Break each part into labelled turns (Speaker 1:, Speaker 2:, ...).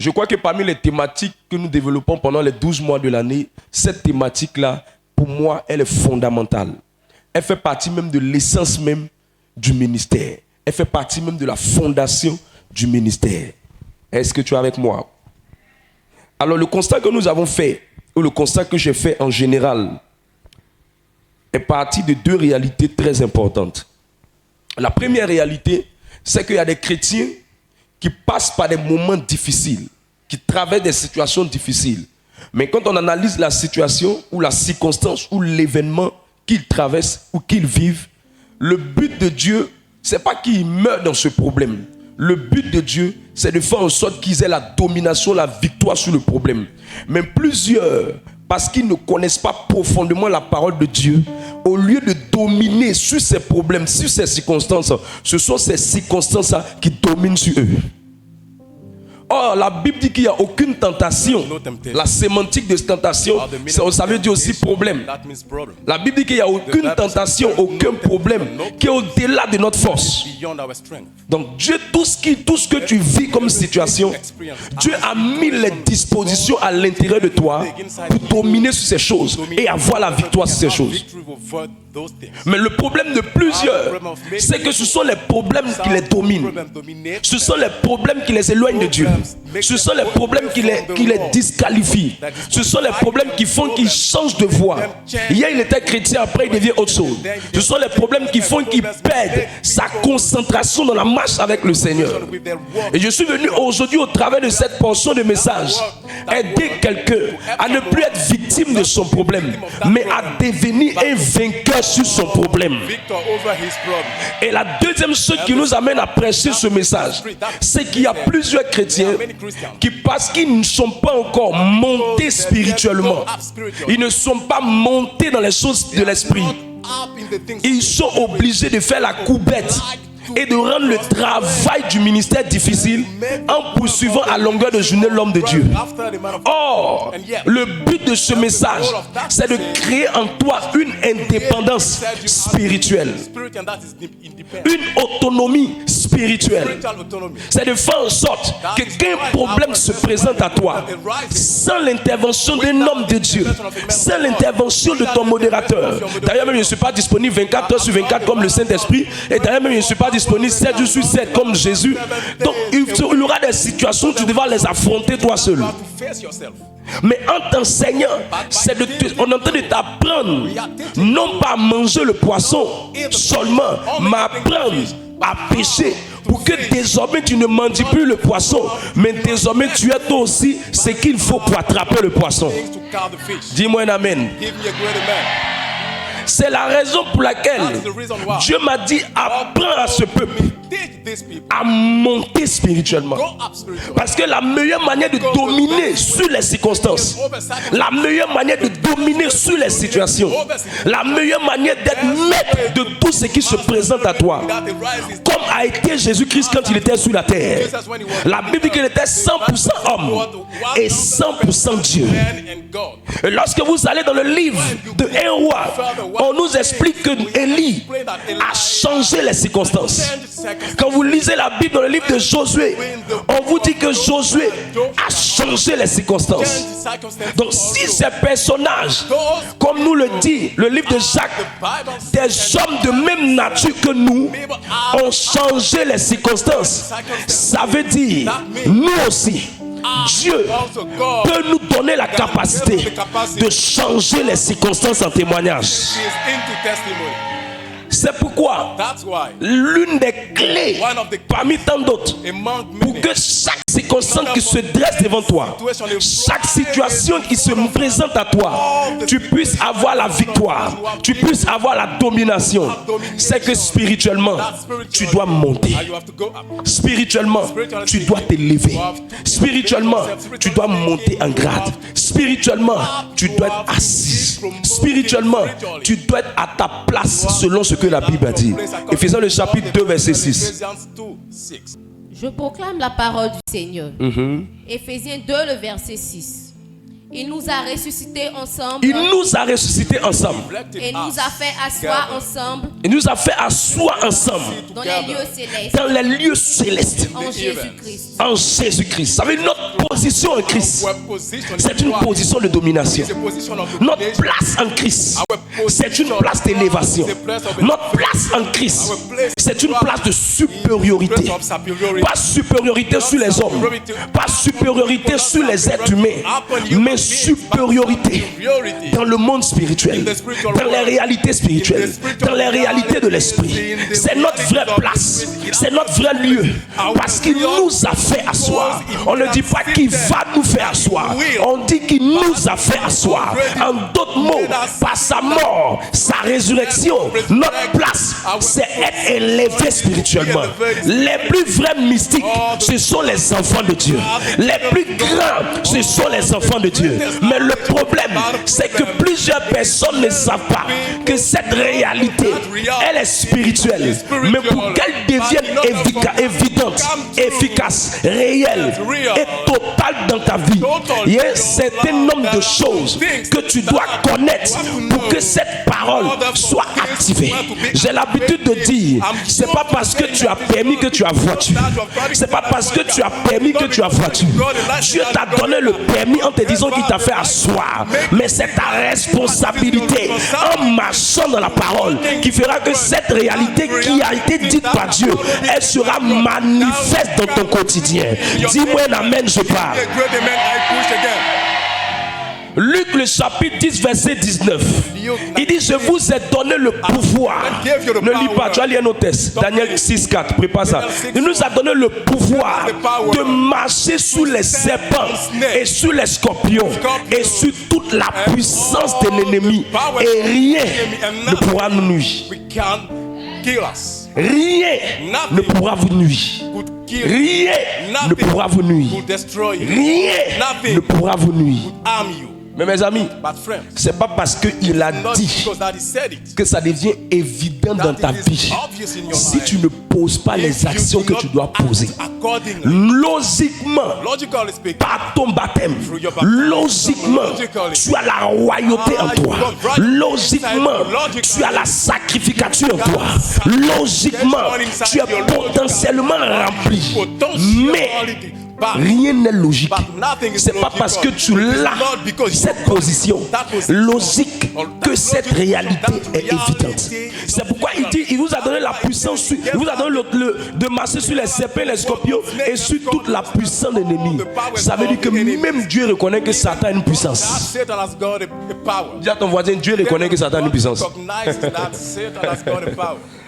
Speaker 1: Je crois que parmi les thématiques que nous développons pendant les 12 mois de l'année, cette thématique-là, pour moi, elle est fondamentale. Elle fait partie même de l'essence même du ministère. Elle fait partie même de la fondation du ministère. Est-ce que tu es avec moi? Alors le constat que nous avons fait, ou le constat que j'ai fait en général, est parti de deux réalités très importantes. La première réalité, c'est qu'il y a des chrétiens qui passent par des moments difficiles, qui traversent des situations difficiles. Mais quand on analyse la situation ou la circonstance ou l'événement qu'ils traversent ou qu'ils vivent, le but de Dieu, ce n'est pas qu'ils meurent dans ce problème. Le but de Dieu, c'est de faire en sorte qu'ils aient la domination, la victoire sur le problème. Mais plusieurs, parce qu'ils ne connaissent pas profondément la parole de Dieu, au lieu de dominer sur ces problèmes, sur ces circonstances, ce sont ces circonstances qui dominent sur eux. Or, la Bible dit qu'il n'y a aucune tentation. La sémantique de tentation, ça veut dire aussi problème. La Bible dit qu'il n'y a aucune tentation, aucun problème qui est au-delà de notre force. Donc Dieu, tout ce que tu vis comme situation, Dieu a mis les dispositions à l'intérieur de toi pour dominer sur ces choses et avoir la victoire sur ces choses. Mais le problème de plusieurs, c'est que ce sont les problèmes qui les dominent. Ce sont les problèmes qui les éloignent de Dieu. Ce sont les problèmes qui les disqualifient. Ce sont les problèmes qui font qu'ils changent de voie. Hier, il était chrétien, après il devient autre chose. Ce sont les problèmes qui font qu'il perd sa concentration dans la marche avec le Seigneur. Et je suis venu aujourd'hui, au travers de cette portion de message, aider quelqu'un à ne plus être victime de son problème, mais à devenir un vainqueur sur son problème. Et la deuxième chose qui nous amène à prêcher ce message, c'est qu'il y a plusieurs chrétiens qui, parce qu'ils ne sont pas encore montés spirituellement, ils ne sont pas montés dans les choses de l'esprit, ils sont obligés de faire la coubette et de rendre le travail du ministère difficile en poursuivant à longueur de journée l'homme de Dieu. Or, le but de ce message, c'est de créer en toi une indépendance spirituelle, une autonomie spirituelle. C'est de faire en sorte que qu'un problème se présente à toi, sans l'intervention d'un homme de Dieu, sans l'intervention de ton modérateur. D'ailleurs même je ne suis pas disponible 24 heures sur 24 comme le Saint-Esprit, et d'ailleurs même je ne suis pas disponible 7 jours sur 7 comme Jésus. Donc il y aura des situations où tu devras les affronter toi seul. Mais en t'enseignant, on est en train de t'apprendre non pas à manger le poisson seulement, mais à apprendre à pêcher, pour que désormais tu ne mendis plus le poisson, mais désormais tu as toi aussi ce qu'il faut pour attraper le poisson. Dis-moi un amen. C'est la raison pour laquelle Dieu m'a dit: apprends à ce peuple à monter spirituellement. Parce que la meilleure manière de dominer sur les circonstances, la meilleure manière de dominer sur les situations, la meilleure manière d'être maître de tout ce qui se présente à toi, comme a été Jésus-Christ quand il était sur la terre. La Bible dit qu'il était 100% homme et 100% Dieu. Et lorsque vous allez dans le livre de 1 roi, on nous explique que Élie a changé les circonstances. Quand vous lisez la Bible dans le livre de Josué, on vous dit que Josué a changé les circonstances. Donc si ces personnages, comme nous le dit le livre de Jacques, des hommes de même nature que nous ont changé les circonstances, ça veut dire nous aussi, Dieu peut nous donner la capacité de changer les circonstances en témoignage. C'est pourquoi l'une des clés parmi tant d'autres pour que chaque circonstance qui se dresse devant toi, chaque situation qui se présente à toi, tu puisses avoir la victoire, tu puisses avoir la domination, c'est que spirituellement tu dois monter, spirituellement tu dois t'élever, spirituellement tu dois monter en grade, spirituellement tu dois être assis, spirituellement tu dois être à ta place selon ce que la Bible a dit. Éphésiens le chapitre 2 verset 6.
Speaker 2: Je proclame la parole du Seigneur. Éphésiens 2 le verset 6. Il nous a ressuscités ensemble.
Speaker 1: Il nous a ressuscités ensemble.
Speaker 2: Et nous a fait asseoir ensemble.
Speaker 1: Il nous a fait asseoir ensemble.
Speaker 2: Dans les lieux célestes.
Speaker 1: Dans les lieux célestes.
Speaker 2: En Jésus-Christ.
Speaker 1: En Jésus-Christ. Ça veut dire notre position en Christ, c'est une position de domination. Notre place en Christ, c'est une place d'élévation. Notre place en Christ, c'est une place de supériorité. Pas supériorité sur les hommes, pas supériorité sur les êtres humains, mais supériorité dans le monde spirituel, dans les réalités spirituelles, dans les réalités de l'esprit. C'est notre vraie place, c'est notre vrai lieu, parce qu'il nous a fait asseoir. On ne dit pas qu'il va nous faire asseoir, on dit qu'il nous a fait asseoir. En d'autres mots, par sa mort, sa résurrection, notre place, c'est être élevé spirituellement. Les plus vrais mystiques, ce sont les enfants de Dieu. Les plus grands, ce sont les enfants de Dieu. Mais le problème, c'est que plusieurs personnes ne savent pas que cette réalité, elle est spirituelle. Mais pour qu'elle devienne évidente, efficace, réelle et totale dans ta vie, il y a un certain nombre de choses que tu dois connaître pour que cette parole soit activée. J'ai l'habitude de dire, c'est pas parce que tu as permis que tu as voiture. C'est pas parce que tu as permis que tu as voiture. Dieu t'a donné le permis en te disant qu'il t'a fait asseoir. Mais c'est ta responsabilité en marchant dans la parole qui fera que cette réalité qui a été dite par Dieu, elle sera manifeste dans ton quotidien. Dis-moi un amen, je parle. Luc le chapitre 10 verset 19. Il dit, je vous ai donné le pouvoir. Ne lis pas, tu vas lire nos textes. Daniel 6, 4, prépare ça. Il nous a donné le pouvoir de marcher sous les serpents et sur les scorpions et sur toute la puissance de l'ennemi. Et rien ne pourra nous nuire. Rien ne pourra vous nuire. Rien ne pourra vous nuire. Rien ne pourra vous nuire. Mais mes amis, c'est pas parce qu'il a dit que ça devient évident dans ta vie. Si tu ne poses pas les actions que tu dois poser, logiquement, par ton baptême, logiquement, tu as la royauté en toi. Logiquement, tu as la sacrificature en toi. Logiquement, tu es potentiellement rempli. Mais rien n'est logique. C'est pas parce que tu l'as cette position logique que cette réalité est évidente. C'est pourquoi il dit, il vous a donné la puissance, il vous a donné de marcher sur les serpents, les scorpions et sur toute la puissance de l'ennemi. Ça veut dire que même Dieu reconnaît que Satan a une puissance. Dis à ton voisin, Dieu reconnaît que Satan a une puissance.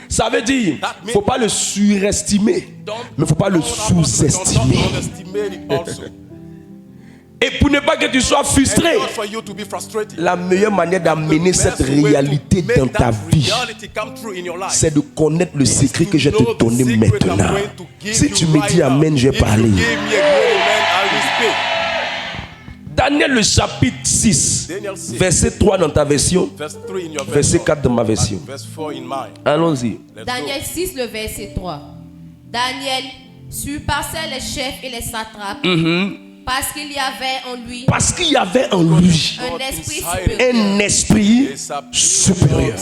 Speaker 1: Ça veut dire, il ne faut pas le surestimer, mais il ne faut pas le sous-estimer. Et pour ne pas que tu sois frustré, la meilleure manière d'amener cette réalité dans ta vie, c'est de connaître le secret que je vais te donner maintenant. Si tu me dis Amen, je vais parler. Daniel le chapitre 6, verset 3 dans ta version, verset 4 dans ma version. Allons-y.
Speaker 2: Daniel 6, le verset 3. Daniel surpassait les chefs et les satrapes parce qu'il y avait en lui, un esprit supérieur.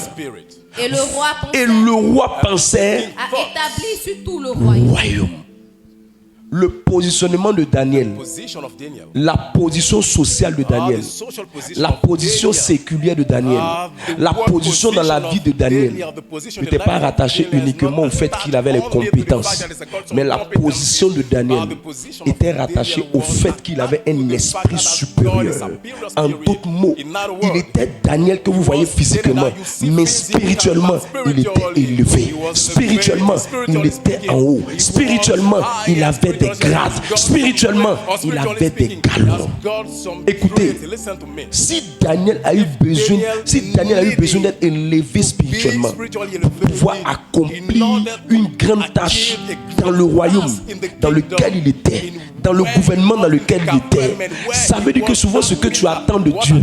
Speaker 2: Et le roi pensait à établir sur tout le royaume.
Speaker 1: Le positionnement de Daniel, la position sociale de Daniel, la position séculière de Daniel, la position dans la vie de Daniel n'était pas rattachée uniquement au fait qu'il avait les compétences, mais la position de Daniel était rattachée au fait qu'il avait un esprit supérieur. En d'autres mots, il était Daniel que vous voyez physiquement, mais spirituellement, il était élevé. Spirituellement, il était en haut. Spirituellement, il avait des grades. Spirituellement, il avait des galons. Écoutez, si Daniel a eu besoin d'être élevé spirituellement pour pouvoir accomplir une grande tâche dans le royaume dans lequel il était, dans le gouvernement dans lequel il était, ça veut dire que souvent ce que tu attends de Dieu,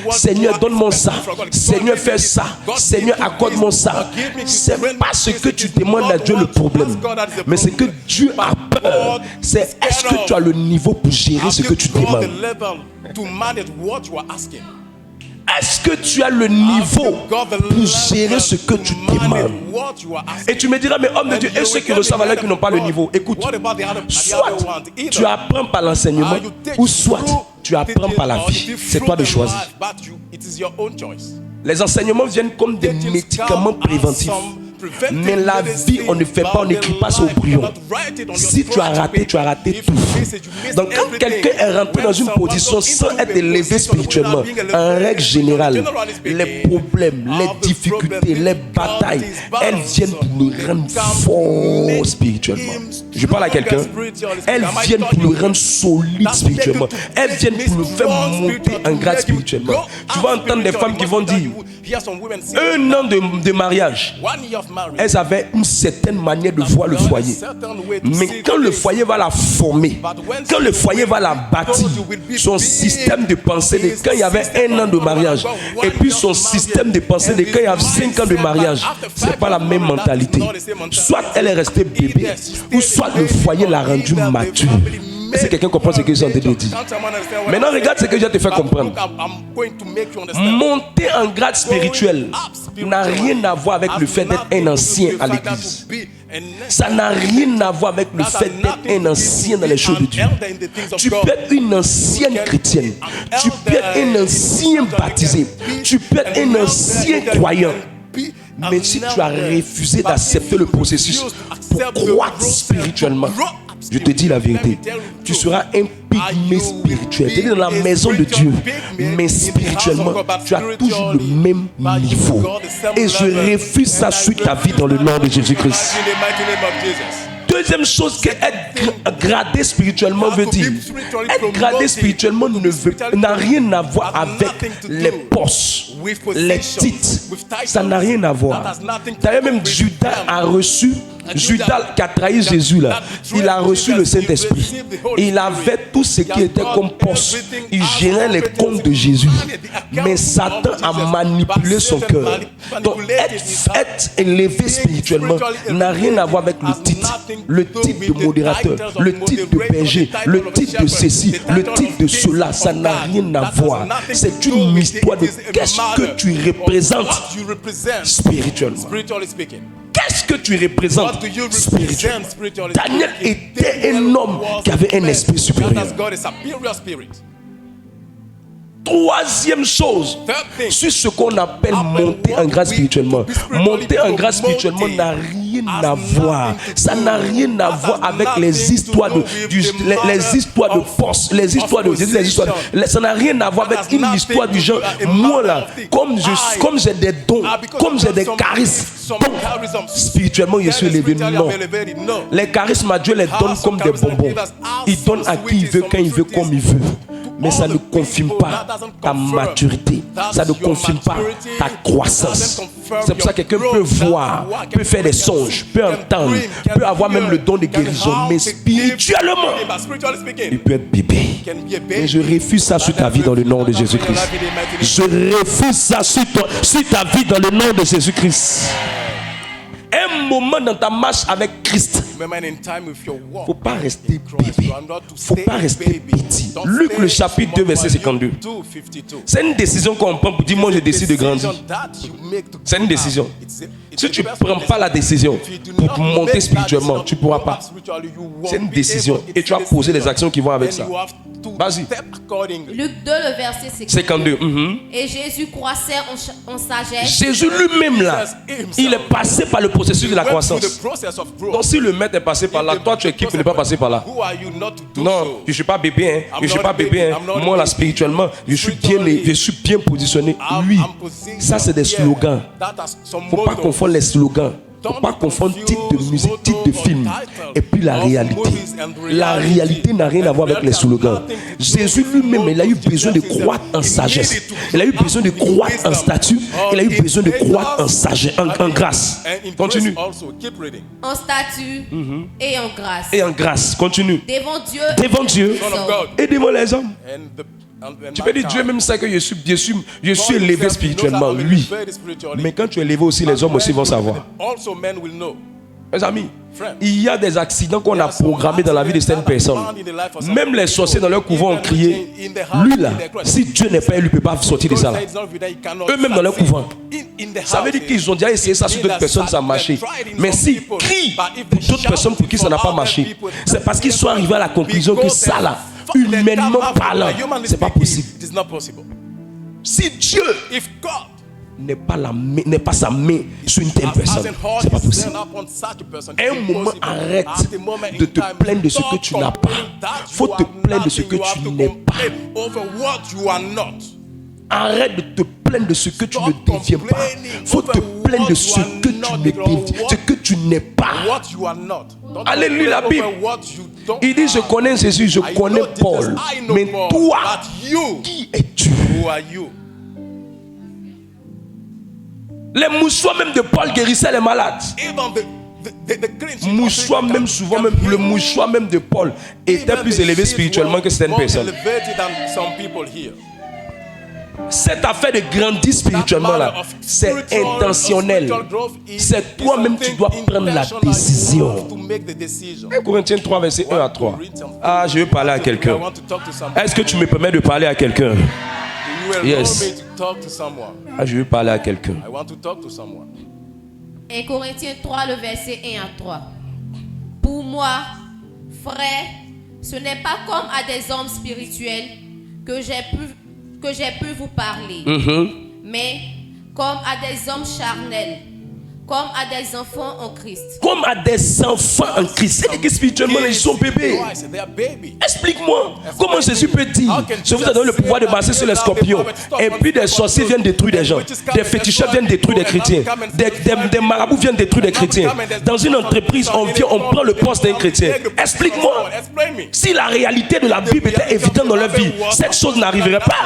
Speaker 1: Seigneur, donne-moi ça, Seigneur, fais ça, Seigneur, accorde-moi ça, c'est pas ce que tu demandes à Dieu le problème, mais c'est que Dieu a peur. C'est est-ce que tu as le niveau pour gérer ce que tu demandes. Est-ce que tu as le niveau pour gérer ce que tu demandes? Et tu me diras, mais homme de Dieu, et ceux qui reçoivent alors qu'ils n'ont pas le niveau? Écoute, soit tu apprends par l'enseignement, ou soit tu apprends par la vie. C'est toi de choisir. Les enseignements viennent comme des médicaments préventifs. Mais la vie, on ne fait pas, on n'écrit pas ça au brouillon. Si tu as raté tout. Donc quand quelqu'un est rentré dans une position sans être élevé spirituellement, en règle générale, les problèmes, les difficultés, les batailles, elles viennent pour le rendre fort spirituellement. Je parle à quelqu'un. Elles viennent pour le rendre solide spirituellement. Elles viennent pour le faire monter en grade spirituellement. Tu vas entendre des femmes qui vont dire, 1 an de mariage, elles avaient une certaine manière de voir le foyer. Mais quand le foyer va la former, quand le foyer va la bâtir, son système de pensée de quand il y avait 1 an de mariage, et puis son système de pensée de quand il y avait 5 ans de mariage, c'est pas la même mentalité. Soit elle est restée bébé, ou soit le foyer l'a rendue mature. Mais si quelqu'un comprend ce que je suis en train de dire. Maintenant, regarde ce que je vais te faire comprendre. Monter en grade spirituel n'a rien à voir avec le fait d'être un ancien à l'église. Ça n'a rien à voir avec le fait d'être un ancien dans les choses de Dieu. Tu peux être une ancienne chrétienne. Tu peux être un ancien baptisé. Tu peux être un ancien croyant. Mais si tu as refusé d'accepter le processus pour croître spirituellement, je te dis la vérité, tu seras un pygmée spirituel. Tu es dans la maison de Dieu, mais spirituellement, tu as toujours le même niveau. Et je refuse ça sur ta vie dans le nom de Jésus-Christ. Deuxième chose que être gradé spirituellement veut dire. Être gradé spirituellement n'a rien à voir avec les postes, les titres. Ça n'a rien à voir. D'ailleurs, même Judas a reçu, Judas qui a trahi Jésus là, il a reçu le Saint-Esprit. Il avait tout ce qui était comme poste. Il gérait les comptes de Jésus. Mais Satan a manipulé son cœur. Donc être élevé spirituellement n'a rien à voir avec le titre. Le titre de modérateur, le titre de berger, le titre de ceci, le titre de cela, ça n'a rien à voir. C'est une histoire de qu'est-ce que tu représentes spirituellement. Qu'est-ce que tu représentes spirituellement? Daniel était un homme qui avait un esprit supérieur. Troisième chose, sur ce qu'on appelle monter en grâce spirituellement. Monter en grâce spirituellement n'a rien à voir. Ça n'a rien à voir avec les histoires de les histoires de force, les histoires de ça n'a rien à voir avec une histoire du genre moi là, comme j'ai des dons, comme j'ai des charismes. Donc, spirituellement, je suis élevé. Non. Les charismes à Dieu les donne comme des bonbons. Il donne à qui il veut, quand il veut, comme il veut. Mais ça ne confirme pas ta maturité. Ça ne confirme pas ta croissance. C'est pour ça que quelqu'un peut voir, peut faire des songes, peut entendre, peut avoir même le don de guérison. Mais spirituellement, il peut être bébé. Et je refuse ça sur ta vie dans le nom de Jésus-Christ. Je refuse ça sur ta vie dans le nom de Jésus-Christ. Un moment dans ta marche avec Christ, faut pas rester bébé, faut pas rester petit. Luc le chapitre 2 verset 52. C'est une décision qu'on prend pour dire moi je décide de grandir. C'est une décision. Si tu ne prends pas la décision pour monter spirituellement, tu ne pourras pas. C'est une décision et tu vas poser les actions qui vont avec ça. Vas-y.
Speaker 2: Luc 2 le verset
Speaker 1: 52.
Speaker 2: Et Jésus croissait en sagesse.
Speaker 1: Jésus lui-même là, il est passé par le processus de la croissance. Donc si le maître est passé par là, toi tu es qui pour ne pas passer par là? Non, je ne suis pas bébé. Hein. Je ne suis pas bébé. Hein. Moi là spirituellement, je suis bien positionné. Lui, ça c'est des slogans. Il ne faut pas confondre les slogans. Il ne faut pas confondre titre de musique, titre de film et puis la réalité. La réalité n'a rien à voir avec les slogans. Jésus lui-même, il a eu besoin de croître en sagesse. Il a eu besoin de croître en statut. Il a eu besoin de croître en sagesse, en grâce. Continue.
Speaker 2: En statut et en grâce.
Speaker 1: Et en grâce. Continue.
Speaker 2: Devant Dieu
Speaker 1: et devant les hommes. Tu peux dire Dieu même ça que je suis élevé spirituellement, oui. Mais quand tu es élevé aussi, les hommes aussi vont savoir. Mes amis, il y a des accidents qu'on a programmés dans la vie de certaines personnes. Même les sorciers dans leur couvent ont crié, lui là, si Dieu n'est pas élu, il ne peut pas sortir de ça là. Eux-mêmes dans leur couvent. Ça veut dire qu'ils ont déjà essayé ça sur d'autres personnes, ça a marché. Mais s'ils crient pour d'autres personnes pour qui ça n'a pas marché, c'est parce qu'ils sont arrivés à la conclusion que ça là, humainement parlant, c'est pas possible. Si Dieu n'est pas sa main sur une telle personne, c'est pas possible. À un moment, arrête de te plaindre de ce que tu n'as pas. Il faut te plaindre de ce que tu n'es pas. Arrête de te plaindre de ce que tu ne deviens pas. Il faut te plaindre de ce que tu n'es pas. Allez lire la Bible. Il dit, je connais Jésus, je connais Paul. Mais toi, qui es-tu? Les mouchoirs même de Paul guérissaient les malades. Mouchoir même souvent, même le mouchoir même de Paul était plus élevé spirituellement que certaines personnes. Cette affaire de grandir spirituellement là, c'est intentionnel. C'est toi-même qui dois prendre la décision. 1 Corinthiens 3, verset 1 à 3. Ah, je veux parler à quelqu'un. Est-ce que tu me permets de parler à quelqu'un? Yes. Ah, je veux parler à quelqu'un.
Speaker 2: 1 Corinthiens 3, le verset 1 à 3. Pour moi, frère, ce n'est pas comme à des hommes spirituels que j'ai pu vous parler, mais comme à des hommes charnels, comme à des enfants en Christ.
Speaker 1: Comme à des enfants en Christ. C'est que spirituellement ils sont bébés. Explique-moi comment Jésus peut dire, je vous ai donné le pouvoir de passer sur les scorpions, et puis des sorciers viennent détruire des gens, des fétichistes viennent détruire des chrétiens, des marabouts viennent détruire des chrétiens. Dans une entreprise, on prend le poste d'un chrétien. Explique-moi. Si la réalité de la Bible était évidente dans leur vie, cette chose n'arriverait pas.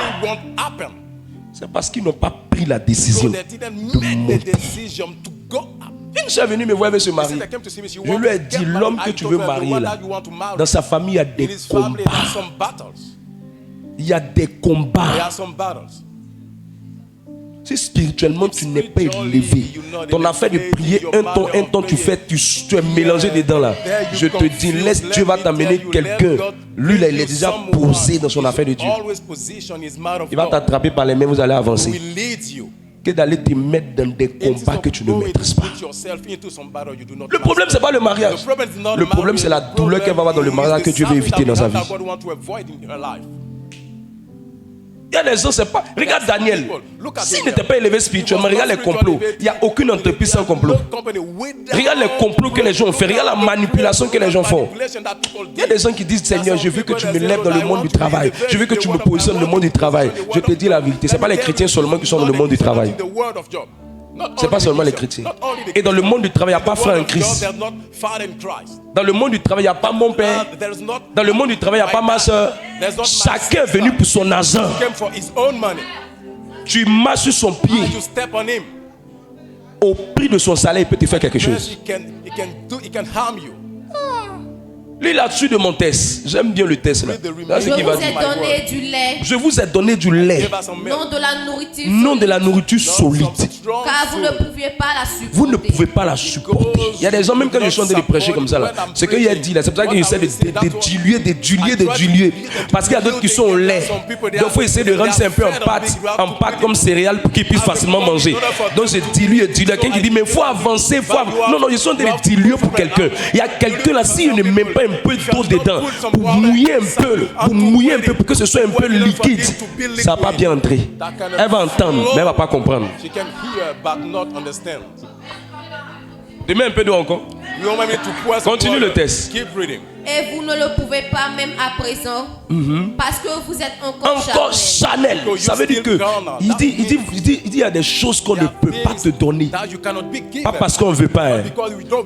Speaker 1: C'est parce qu'ils n'ont pas pris la décision de monter. Une soeur est venue me voir avec ce mari. Je lui ai dit, l'homme que tu veux marier là, dans sa famille, il y a des combats. Il y a des combats. Si spirituellement tu n'es pas élevé, ton affaire de prier un temps tu fais, tu es mélangé dedans là. Je te dis, laisse Dieu va t'amener quelqu'un. Lui là, il est déjà posé dans son affaire de Dieu. Il va t'attraper par les mains, vous allez avancer. Que d'aller te mettre dans des combats que tu ne maîtrises pas. Le problème, c'est pas le mariage. Le problème, c'est la douleur qu'elle va avoir dans le mariage que Dieu veut éviter dans sa vie. Il y a des gens, c'est pas. Regarde Daniel. S'il n'était pas élevé spirituellement, regarde les complots. Il n'y a aucune entreprise sans complot. Regarde les complots que les gens ont fait. Regarde la manipulation que les gens font. Il y a des gens qui disent, Seigneur, je veux que tu me lèves dans le monde du travail. Je veux que tu me positionnes dans le monde du travail. Je te dis la vérité. Ce n'est pas les chrétiens seulement qui sont dans le monde du travail. Ce n'est pas seulement les chrétiens. Et dans le monde du travail, il n'y a pas frère en Christ. Dans le monde du travail, il n'y a pas mon père. Dans le monde du travail, il n'y a pas ma soeur. Chacun est venu pour son argent. Tu marches sur son pied. Au prix de son salaire, il peut te faire quelque chose. Lis là-dessus de mon test. J'aime bien le test là.
Speaker 2: Je vous ai donné du lait.
Speaker 1: Je vous ai donné du lait.
Speaker 2: Non de la nourriture.
Speaker 1: Non de la nourriture solide.
Speaker 2: Car vous ne pouviez pas la supporter.
Speaker 1: Vous ne pouvez pas la supporter. Il y a des gens, même quand je suis en train de prêcher comme ça là, ce qu'il a dit là, c'est pour ça qu'il essaie de diluer. Parce qu'il y a d'autres qui sont au lait. Donc il faut essayer de rendre ça un peu en pâte comme céréales pour qu'ils puissent facilement manger. Donc je dilue. Quelqu'un qui dit, mais il faut avancer. Non, ils sont en train de diluer pour quelqu'un. Il y a quelqu'un là, s'il ne met pas un peu d'eau dedans, pour mouiller un peu, pour que ce soit un peu liquide, ça va pas bien entrer. Elle va entendre, mais elle va pas comprendre. Demain un peu d'eau encore. Continue le test.
Speaker 2: Et vous ne le pouvez pas même à présent, parce que vous êtes encore
Speaker 1: charnel. Ça veut dire que il dit il y a des choses qu'on ne peut pas te donner. Pas parce qu'on ne veut pas, hein,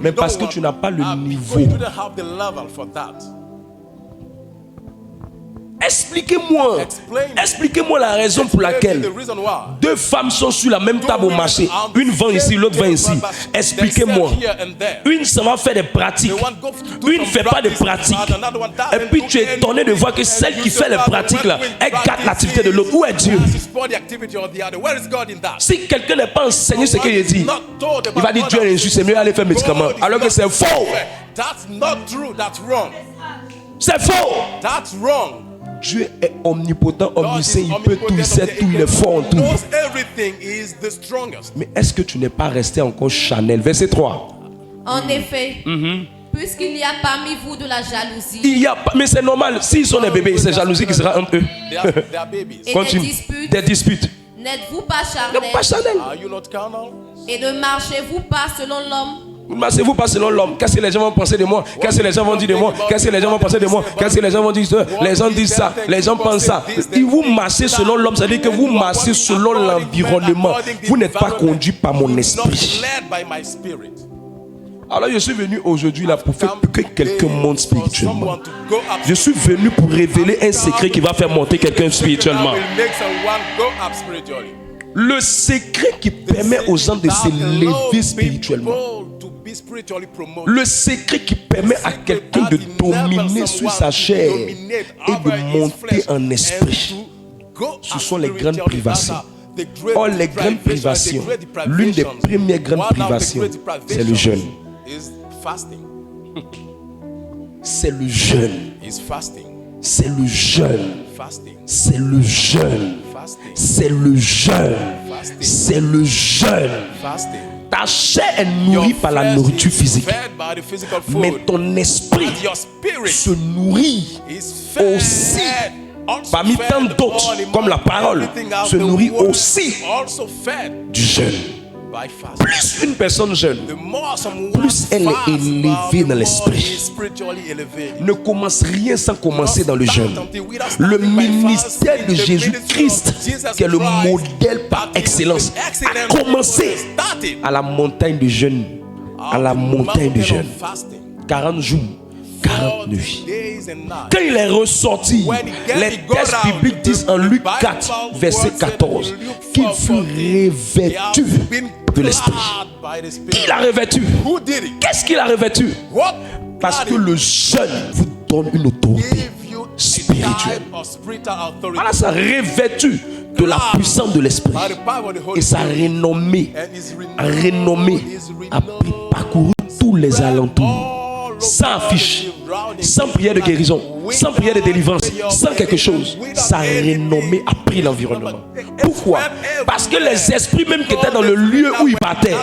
Speaker 1: mais parce que tu n'as pas le niveau. Expliquez-moi.
Speaker 3: Explain.
Speaker 1: Expliquez-moi la raison pour laquelle
Speaker 3: The reason why.
Speaker 1: deux femmes sont sur la même table au marché. Une vend ici, l'autre vend ici. Expliquez-moi. Une ça va faire des pratiques. Une ne fait pas de pratiques. Et puis tu es étonné de voir que celle qui fait les pratiques là, elle gâte l'activité de l'autre. Où est Dieu? Si quelqu'un n'est pas enseigné ce qu'il dit, il va dire Dieu est injuste, c'est mieux aller faire médicament. Alors que c'est faux.
Speaker 3: That's not true. That's wrong.
Speaker 1: C'est faux.
Speaker 3: That's wrong.
Speaker 1: Dieu est omnipotent, omniscient, il peut tout, il sait tout, il est fort en tout.
Speaker 3: Knows everything, is the strongest.
Speaker 1: Mais est-ce que tu n'es pas resté encore charnel? Verset 3.
Speaker 2: En effet, puisqu'il y a parmi vous de la jalousie
Speaker 1: Il y a pas, mais c'est normal, s'ils sont des bébés, c'est jalousie qui sera entre eux.
Speaker 3: They are babies.
Speaker 2: et
Speaker 1: Continue.
Speaker 2: des disputes,
Speaker 1: Des disputes.
Speaker 2: n'êtes-vous pas
Speaker 1: Non, pas
Speaker 2: charnels
Speaker 1: charnel.
Speaker 3: Are you not carnal?
Speaker 2: et ne marchez-vous pas selon l'homme?
Speaker 1: Ne marchez-vous pas selon l'homme. Qu'est-ce que les gens vont penser de moi? Qu'est-ce que les gens vont dire de moi? Qu'est-ce que les gens vont penser de moi? Qu'est-ce que les gens vont dire? Les gens disent ça, les gens pensent ça. Et vous marchez selon l'homme, c'est-à-dire que vous marchez selon l'environnement. Vous n'êtes pas conduit par mon
Speaker 3: Not
Speaker 1: esprit.
Speaker 3: led by my spirit.
Speaker 1: Alors je suis venu aujourd'hui là pour faire que quelqu'un monte spirituellement.
Speaker 3: Someone to go up.
Speaker 1: Je suis venu pour révéler un secret qui va faire monter quelqu'un spirituellement.
Speaker 3: Will make someone go up spiritually.
Speaker 1: Le secret qui permet aux gens de s'élever spirituellement. Le secret qui permet à quelqu'un de dominer sur sa chair et de monter en esprit. Ce sont les grandes privations. Or, les grandes privations, l'une des premières grandes privations, c'est le jeûne. C'est le jeûne. C'est le jeûne. C'est le jeûne. C'est le jeûne. C'est le jeûne. Ta chair est nourrie par la nourriture physique. Mais ton esprit se nourrit aussi, parmi tant d'autres, comme la parole, se nourrit aussi du jeûne. Plus une personne jeûne, plus elle est élevée dans l'esprit. Ne commence rien sans commencer dans le jeûne. Le ministère de Jésus-Christ, qui est le modèle par excellence, a commencé à la montagne de jeûne. À la montagne de jeûne. 40 jours, 40 nuits. Quand il est ressorti, les textes bibliques disent en Luc 4, verset 14, qu'il fut revêtu de l'esprit. Qui l'a revêtu? Qu'est-ce qu'il a revêtu? Parce que le jeûne vous donne une autorité spirituelle. Voilà, ça revêtu de la puissance de l'esprit. Et sa renommée a pu parcourir tous les alentours. Sans affiche, sans prière de guérison, sans prière de délivrance, sans quelque chose, sa renommée a pris l'environnement. Pourquoi? Parce que les esprits même qui étaient dans le lieu où il battait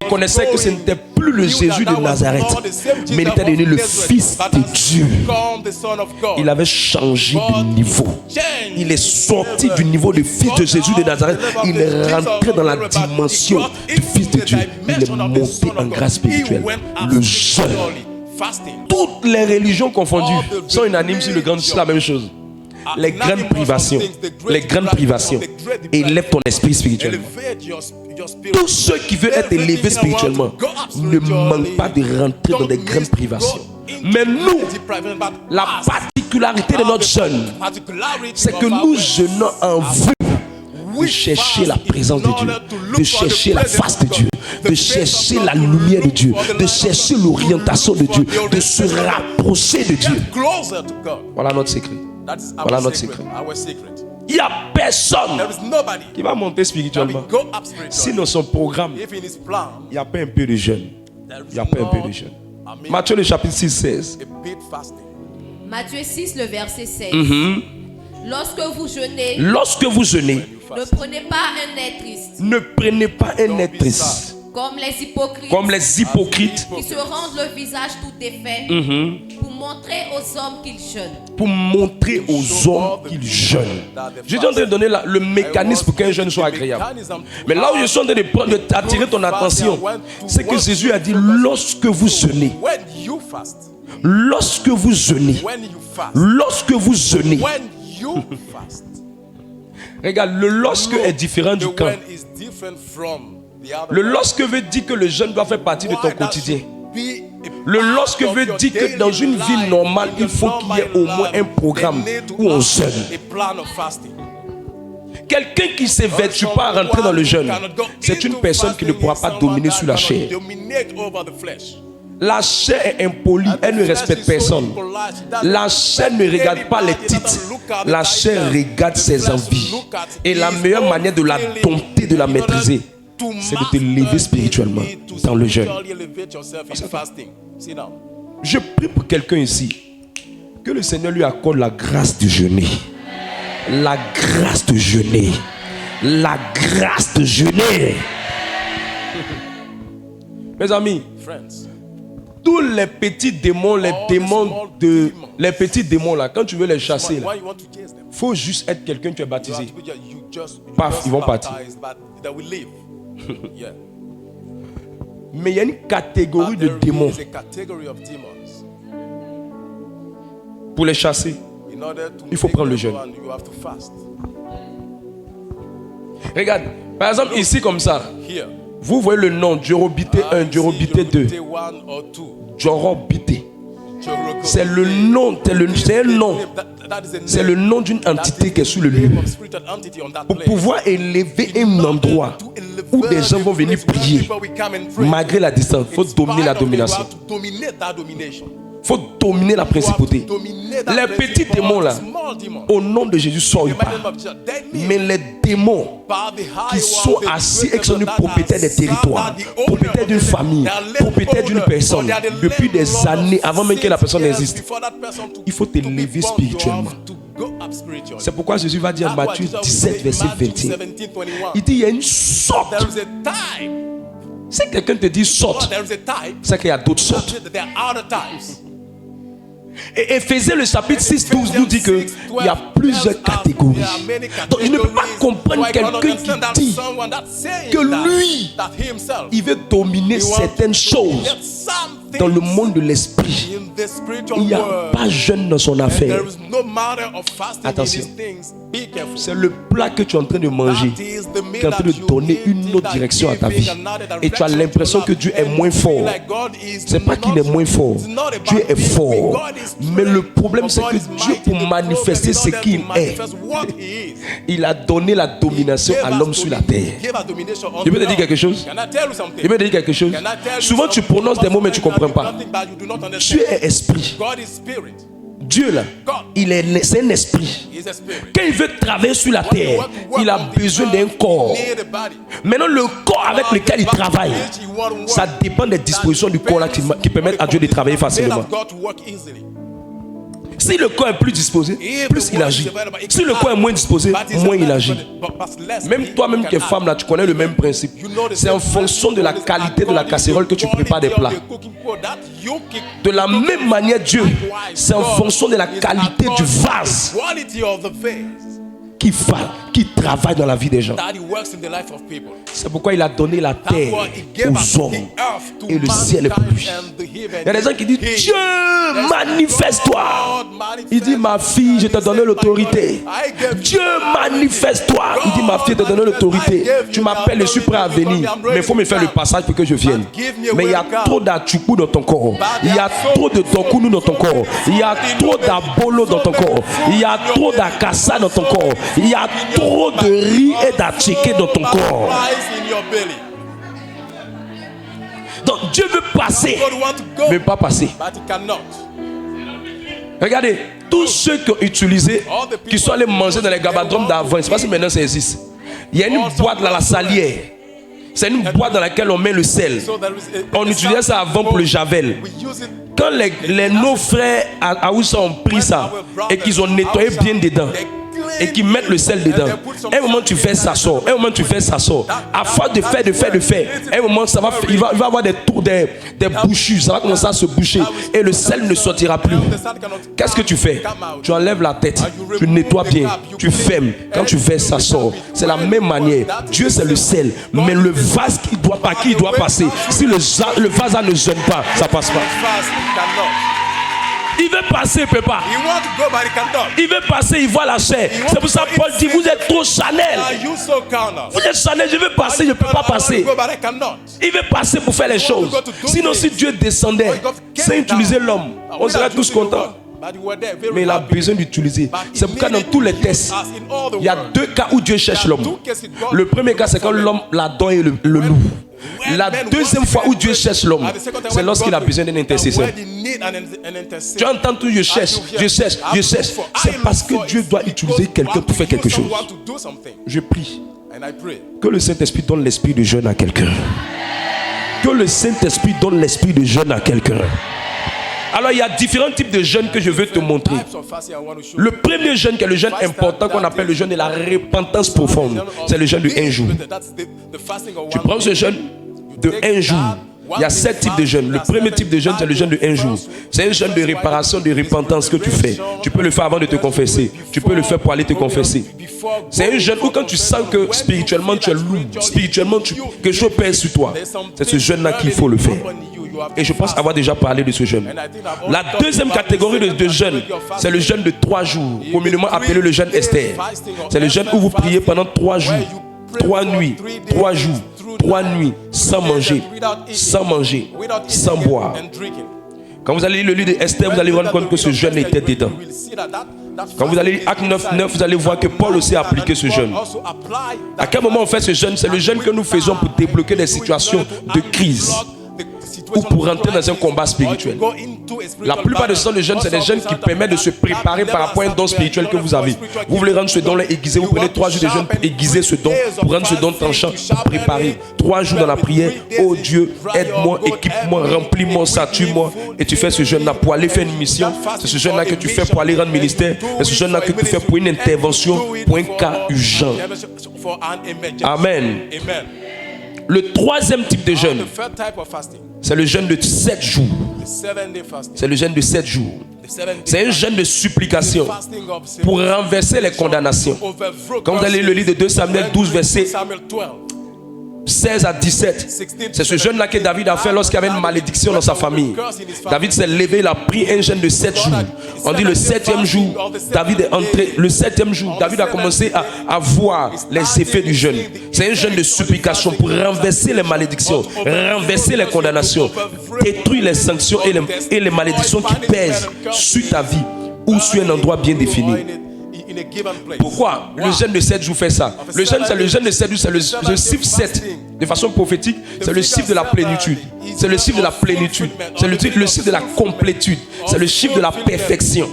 Speaker 1: reconnaissaient que ce n'était plus le Jésus de Nazareth, mais il était devenu le Fils de Dieu. Il avait changé de niveau. Il est sorti du niveau du Fils de Jésus de Nazareth. Il est rentré dans la dimension du Fils de Dieu. Il est monté en grâce spirituelle. Le jeûne. Toutes les religions confondues sont unanimes sur la même chose. Les grandes privations. Les grandes privations élèvent ton esprit spirituellement. Tous ceux qui veulent être élevés spirituellement ne manquent pas de rentrer dans des grandes privations. Mais nous, la particularité de notre jeûne, c'est que nous jeûnons en vue de chercher la présence de Dieu, de chercher la face de Dieu, de chercher la lumière de Dieu, de chercher l'orientation de Dieu, de se rapprocher de Dieu. Voilà notre secret. Voilà notre secret. Il n'y a personne qui va monter spirituellement si dans son programme, il n'y a pas un peu de jeûne. Il n'y a pas un peu de jeûne. Matthieu le chapitre 6, 16.
Speaker 2: Matthieu 6, le verset 16.
Speaker 1: Lorsque vous jeûnez,
Speaker 2: ne prenez pas un air triste,
Speaker 1: ne prenez pas un air triste,
Speaker 2: comme les
Speaker 1: hypocrites
Speaker 2: qui se rendent le visage tout défait pour montrer aux hommes qu'ils jeûnent.
Speaker 1: Pour montrer aux hommes qu'ils jeûnent. Je suis en train de donner le mécanisme pour qu'un jeûne soit agréable. Mais là où je suis en train d'attirer ton attention, c'est que Jésus a dit lorsque vous jeûnez. Lorsque vous jeûnez. Lorsque vous jeûnez. Regarde, le lorsque est différent du quand. Le lorsque veut dire que le jeûne doit faire partie de ton quotidien. Lorsque veut dire que dans une vie normale, il faut qu'il y ait au moins un programme où on jeûne. Quelqu'un qui ne s'évertue pas à rentrer dans le jeûne, c'est une personne qui ne pourra pas dominer sur la chair. La chair est impolie, elle ne respecte personne. La chair ne regarde pas les titres, la chair regarde ses envies. Et la meilleure manière de la dompter, de la maîtriser, c'est de te lever spirituellement dans le jeûne. Je prie pour quelqu'un ici, que le Seigneur lui accorde la grâce de jeûner. La grâce de jeûner. La grâce de jeûner. Mes amis, tous les petits démons, les petits démons là, quand tu veux les chasser, il faut juste être quelqu'un qui est baptisé. Paf, ils vont partir. Mais il y a une catégorie de démons. Pour les chasser, il faut prendre le jeûne. Regarde, par exemple ici comme ça, vous voyez le nom Djorobité 1, Djorobité 2. Djorobité. C'est le nom, c'est le nom d'une entité qui est sous le lieu. Pour pouvoir élever un endroit où des gens vont venir prier, malgré la distance, il faut dominer la domination. Il faut dominer la principauté. Les petits démons là, au nom de Jésus, sortent pas. Mais les démons qui sont assis et qui sont propriétaires des territoires, propriétaires d'une famille, propriétaires d'une personne, depuis des années, avant même que la personne existe, il faut t'élever spirituellement. C'est pourquoi Jésus va dire en Matthieu 17, verset 21. Il dit il y a une sorte. Si quelqu'un te dit sorte, c'est qu'il y a d'autres sortes. Et Éphésiens le chapitre 6, 12 nous dit qu'il y a plusieurs catégories. Donc je ne peux pas comprendre quelqu'un qui dit que lui, il veut dominer certaines choses dans le monde de l'esprit. Il n'y a pas jeûne dans son affaire. Attention, c'est le plat que tu es en train de manger qui est en train de donner une autre direction à ta vie. Et tu as l'impression que Dieu est moins fort. C'est pas qu'il est moins fort. Dieu est fort. Mais le problème c'est que Dieu, pour manifester ce qu'il est, il a donné la domination à l'homme sur la terre. Je peux te dire quelque chose? Je peux te dire quelque chose? Souvent tu prononces des mots mais tu ne comprends pas. Dieu est esprit. Dieu là, c'est un esprit. Quand il veut travailler sur la terre, il a besoin d'un corps. Maintenant le corps avec lequel il travaille, ça dépend des dispositions du corps là qui permettent à Dieu de travailler facilement. Si le corps est plus disposé, plus il agit. Si le corps est moins disposé, moins il agit. Même toi-même qui es femme là, tu connais le même principe. C'est en fonction de la qualité de la casserole que tu prépares des plats. De la même manière, Dieu, c'est en fonction de la qualité du vase qui travaille dans la vie des gens. C'est pourquoi il a donné la terre aux hommes et le ciel est pour lui. Il y a des gens qui disent Dieu, manifeste-toi. Il dit ma fille, je t'ai donné l'autorité. Dieu, manifeste-toi. Il dit ma fille, je t'ai donné l'autorité. Tu m'appelles, je suis prêt à venir. Mais il faut me faire le passage pour que je vienne. Mais il y a trop d'achoukou dans ton corps. Il y a trop de dokounou dans ton corps. Il y a trop d'abolo dans ton corps. Il y a trop d'akassa dans ton corps. Il y a trop de riz et d'atchiké dans ton corps. Donc Dieu veut passer, mais pas passer. Regardez, tous ceux qui ont utilisé, qui sont allés manger dans les gabadromes d'avant, je ne sais pas si maintenant ça existe. Il y a une boîte dans la salière. C'est une boîte dans laquelle on met le sel. On utilisait ça avant pour le javel. Quand nos frères à Aoussa ont pris ça et qu'ils ont nettoyé bien dedans, et qui mettent le sel dedans. Un moment tu fais ça sort, un moment tu fais ça sort. À force de faire, un moment ça va, il va avoir des bouchures, ça va commencer à se boucher et le sel ne sortira plus. Qu'est-ce que tu fais? Tu enlèves la tête, tu nettoies bien, tu fermes. Quand tu fais ça sort. C'est la même manière. Dieu c'est le sel, mais le vase qui doit passer. Si le vase ne jeûne pas, ça passe pas. Il veut passer, il ne peut pas.
Speaker 3: He wants to go, but he cannot.
Speaker 1: Il veut passer, il voit la chair. C'est pour ça que Paul dit, vous êtes trop Chanel.
Speaker 3: Are you so carnal?
Speaker 1: Vous êtes Chanel, je veux passer, je ne peux pas passer.
Speaker 3: Go, but I cannot.
Speaker 1: Il veut passer pour faire les choses. Sinon, si Dieu descendait, c'est utiliser l'homme. On serait tous contents. Mais il a besoin d'utiliser. C'est pourquoi dans tous les tests, il y a 2 cas où Dieu cherche l'homme. Le premier cas, c'est quand l'homme l'Adam et le loup. La deuxième fois où Dieu cherche l'homme, c'est lorsqu'il a besoin d'un intercesseur. Tu entends tout, je cherche, je cherche, je cherche. C'est parce que Dieu doit utiliser quelqu'un pour faire quelque chose. Je prie que le Saint-Esprit donne l'esprit de jeûne à quelqu'un. Que le Saint-Esprit donne l'esprit de jeûne à quelqu'un. Alors il y a différents types de jeûnes que je veux te montrer. Le premier jeûne, qui est le jeûne important, qu'on appelle le jeûne de la repentance profonde, c'est le jeûne de 1 jour. Tu prends ce jeûne de 1 jour. Il y a 7 types de jeûnes. Le premier type de jeûne, c'est le jeûne de 1 jour. C'est un jeûne de réparation, de repentance que tu fais. Tu peux le faire avant de te confesser. Tu peux le faire pour aller te confesser. C'est un jeûne où quand tu sens que spirituellement tu es lourd, spirituellement quelque chose pèse sur toi. C'est ce jeûne-là qu'il faut le faire. Et je pense avoir déjà parlé de ce jeûne. La deuxième catégorie de jeûne, c'est le jeûne de 3 jours, communément appelé le jeûne Esther. C'est le jeûne où vous priez pendant 3 jours, 3 nuits, 3 jours, 3 nuits, sans manger, sans boire. Quand vous allez lire le livre d'Esther, vous allez vous rendre compte que ce jeûne était dedans. Quand vous allez lire Acte 9, vous allez voir que Paul aussi a appliqué ce jeûne. À quel moment on fait ce jeûne? C'est le jeûne que nous faisons pour débloquer des situations de crise ou pour rentrer dans un combat spirituel. La plupart de ce temps de jeûne, c'est des jeûnes qui permettent de se préparer par rapport à un don spirituel que vous avez. Vous voulez rendre ce don-là aiguisé, vous prenez 3 jours de jeûne pour aiguiser ce don, pour rendre ce don tranchant, pour préparer. 3 jours dans la prière. Oh Dieu, aide-moi, équipe-moi, remplis-moi, sature-moi. Et tu fais ce jeûne-là pour aller faire une mission. C'est ce jeûne-là que tu fais pour aller rendre ministère. C'est ce jeûne-là que tu fais pour une intervention, pour un cas urgent. Amen. Le troisième type de jeûne, c'est le jeûne de 7 jours. C'est le jeûne de 7 jours. C'est un jeûne de supplication pour renverser les condamnations. Quand vous allez lire le livre de 2 Samuel 12, verset 16 à 17, c'est ce jeûne-là que David a fait lorsqu'il y avait une malédiction dans sa famille. David s'est levé, il a pris un jeûne de 7 jours. On dit le 7e jour, David est entré. Le 7e jour, David a commencé à voir les effets du jeûne. C'est un jeûne de supplication pour renverser les malédictions, renverser les condamnations, détruire les sanctions et les malédictions qui pèsent sur ta vie ou sur un endroit bien défini. Pourquoi le jeûne de 7 jours fait ça? Le jeûne, c'est le jeûne de 7 jours, c'est le chiffre 7. De façon prophétique, c'est le chiffre de la plénitude. C'est le chiffre de la plénitude. C'est le chiffre de la complétude. C'est le chiffre de la perfection.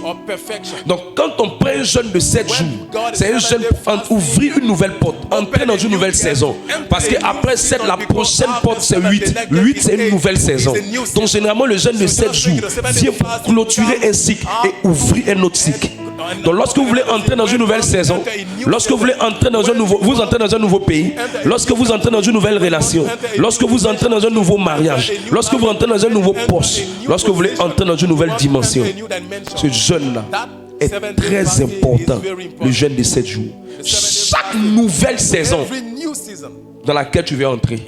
Speaker 1: Donc, quand on prend un jeûne de 7 jours, c'est un jeûne pour ouvrir une nouvelle porte, entrer dans une nouvelle saison. Parce qu'après 7, la prochaine porte, c'est 8. 8, c'est une nouvelle saison. Donc, généralement, le jeûne de 7 jours vient pour clôturer un cycle et ouvrir un autre cycle. Donc lorsque vous voulez entrer dans une nouvelle saison, lorsque vous voulez entrer dans un nouveau, vous entrez dans un nouveau pays, lorsque vous entrez dans une nouvelle relation, lorsque vous entrez dans un nouveau mariage, lorsque vous entrez dans un nouveau poste, lorsque vous voulez entrer dans une nouvelle dimension, ce jeûne-là est très important, le jeûne de 7 jours. Chaque nouvelle saison dans laquelle tu veux entrer,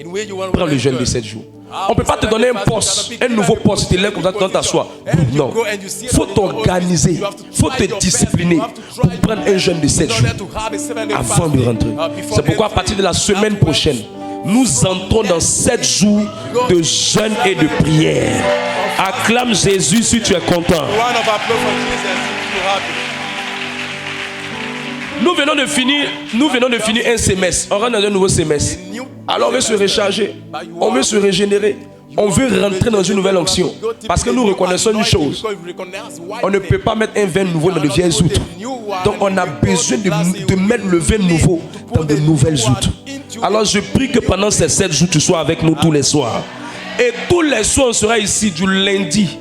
Speaker 1: prends le jeûne de 7 jours. On ne peut pas te donner un poste, un nouveau poste, tu te lèves comme ça, tu t'assois. Non. Il faut t'organiser, il faut te discipliner pour prendre un jeûne de 7 jours avant de rentrer. C'est pourquoi à partir de la semaine prochaine, nous entrons dans 7 jours de jeûne et de prière. Acclame Jésus si tu es content. Nous venons de finir un semestre. On rentre dans un nouveau semestre. Alors on veut se recharger. On veut se régénérer. On veut rentrer dans une nouvelle onction. Parce que nous reconnaissons une chose. On ne peut pas mettre un vin nouveau dans de vieilles outres. Donc on a besoin de mettre le vin nouveau dans de nouvelles outres. Alors je prie que pendant ces 7 jours, tu sois avec nous tous les soirs. Et tous les soirs, on sera ici du lundi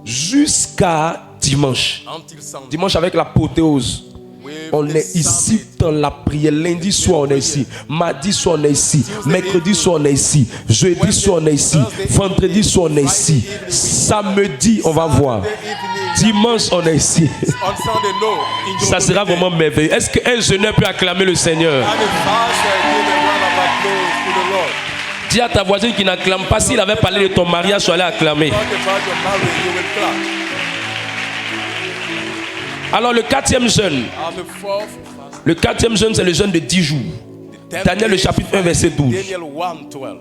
Speaker 1: jusqu'à dimanche. Dimanche avec l'apothéose. On est ici dans la prière. Lundi soir on est ici. Mardi soir on est ici. Mercredi soir on est ici. Jeudi soir on est ici. Vendredi soir on est ici. Samedi on va voir. Dimanche on est ici. Ça sera vraiment merveilleux. Est-ce qu'un jeûneur peut acclamer le Seigneur? Dis à ta voisine qui n'acclame pas, s'il avait parlé de ton mariage, tu allais acclamer.
Speaker 3: Talk about your marriage, you will clap.
Speaker 1: Alors le quatrième jeûne,
Speaker 3: And the fourth fast,
Speaker 1: le quatrième jeûne, c'est le jeûne de 10 jours.
Speaker 3: the 10
Speaker 1: Daniel le
Speaker 3: days
Speaker 1: chapitre 1 verset 12.
Speaker 3: Daniel 1:12.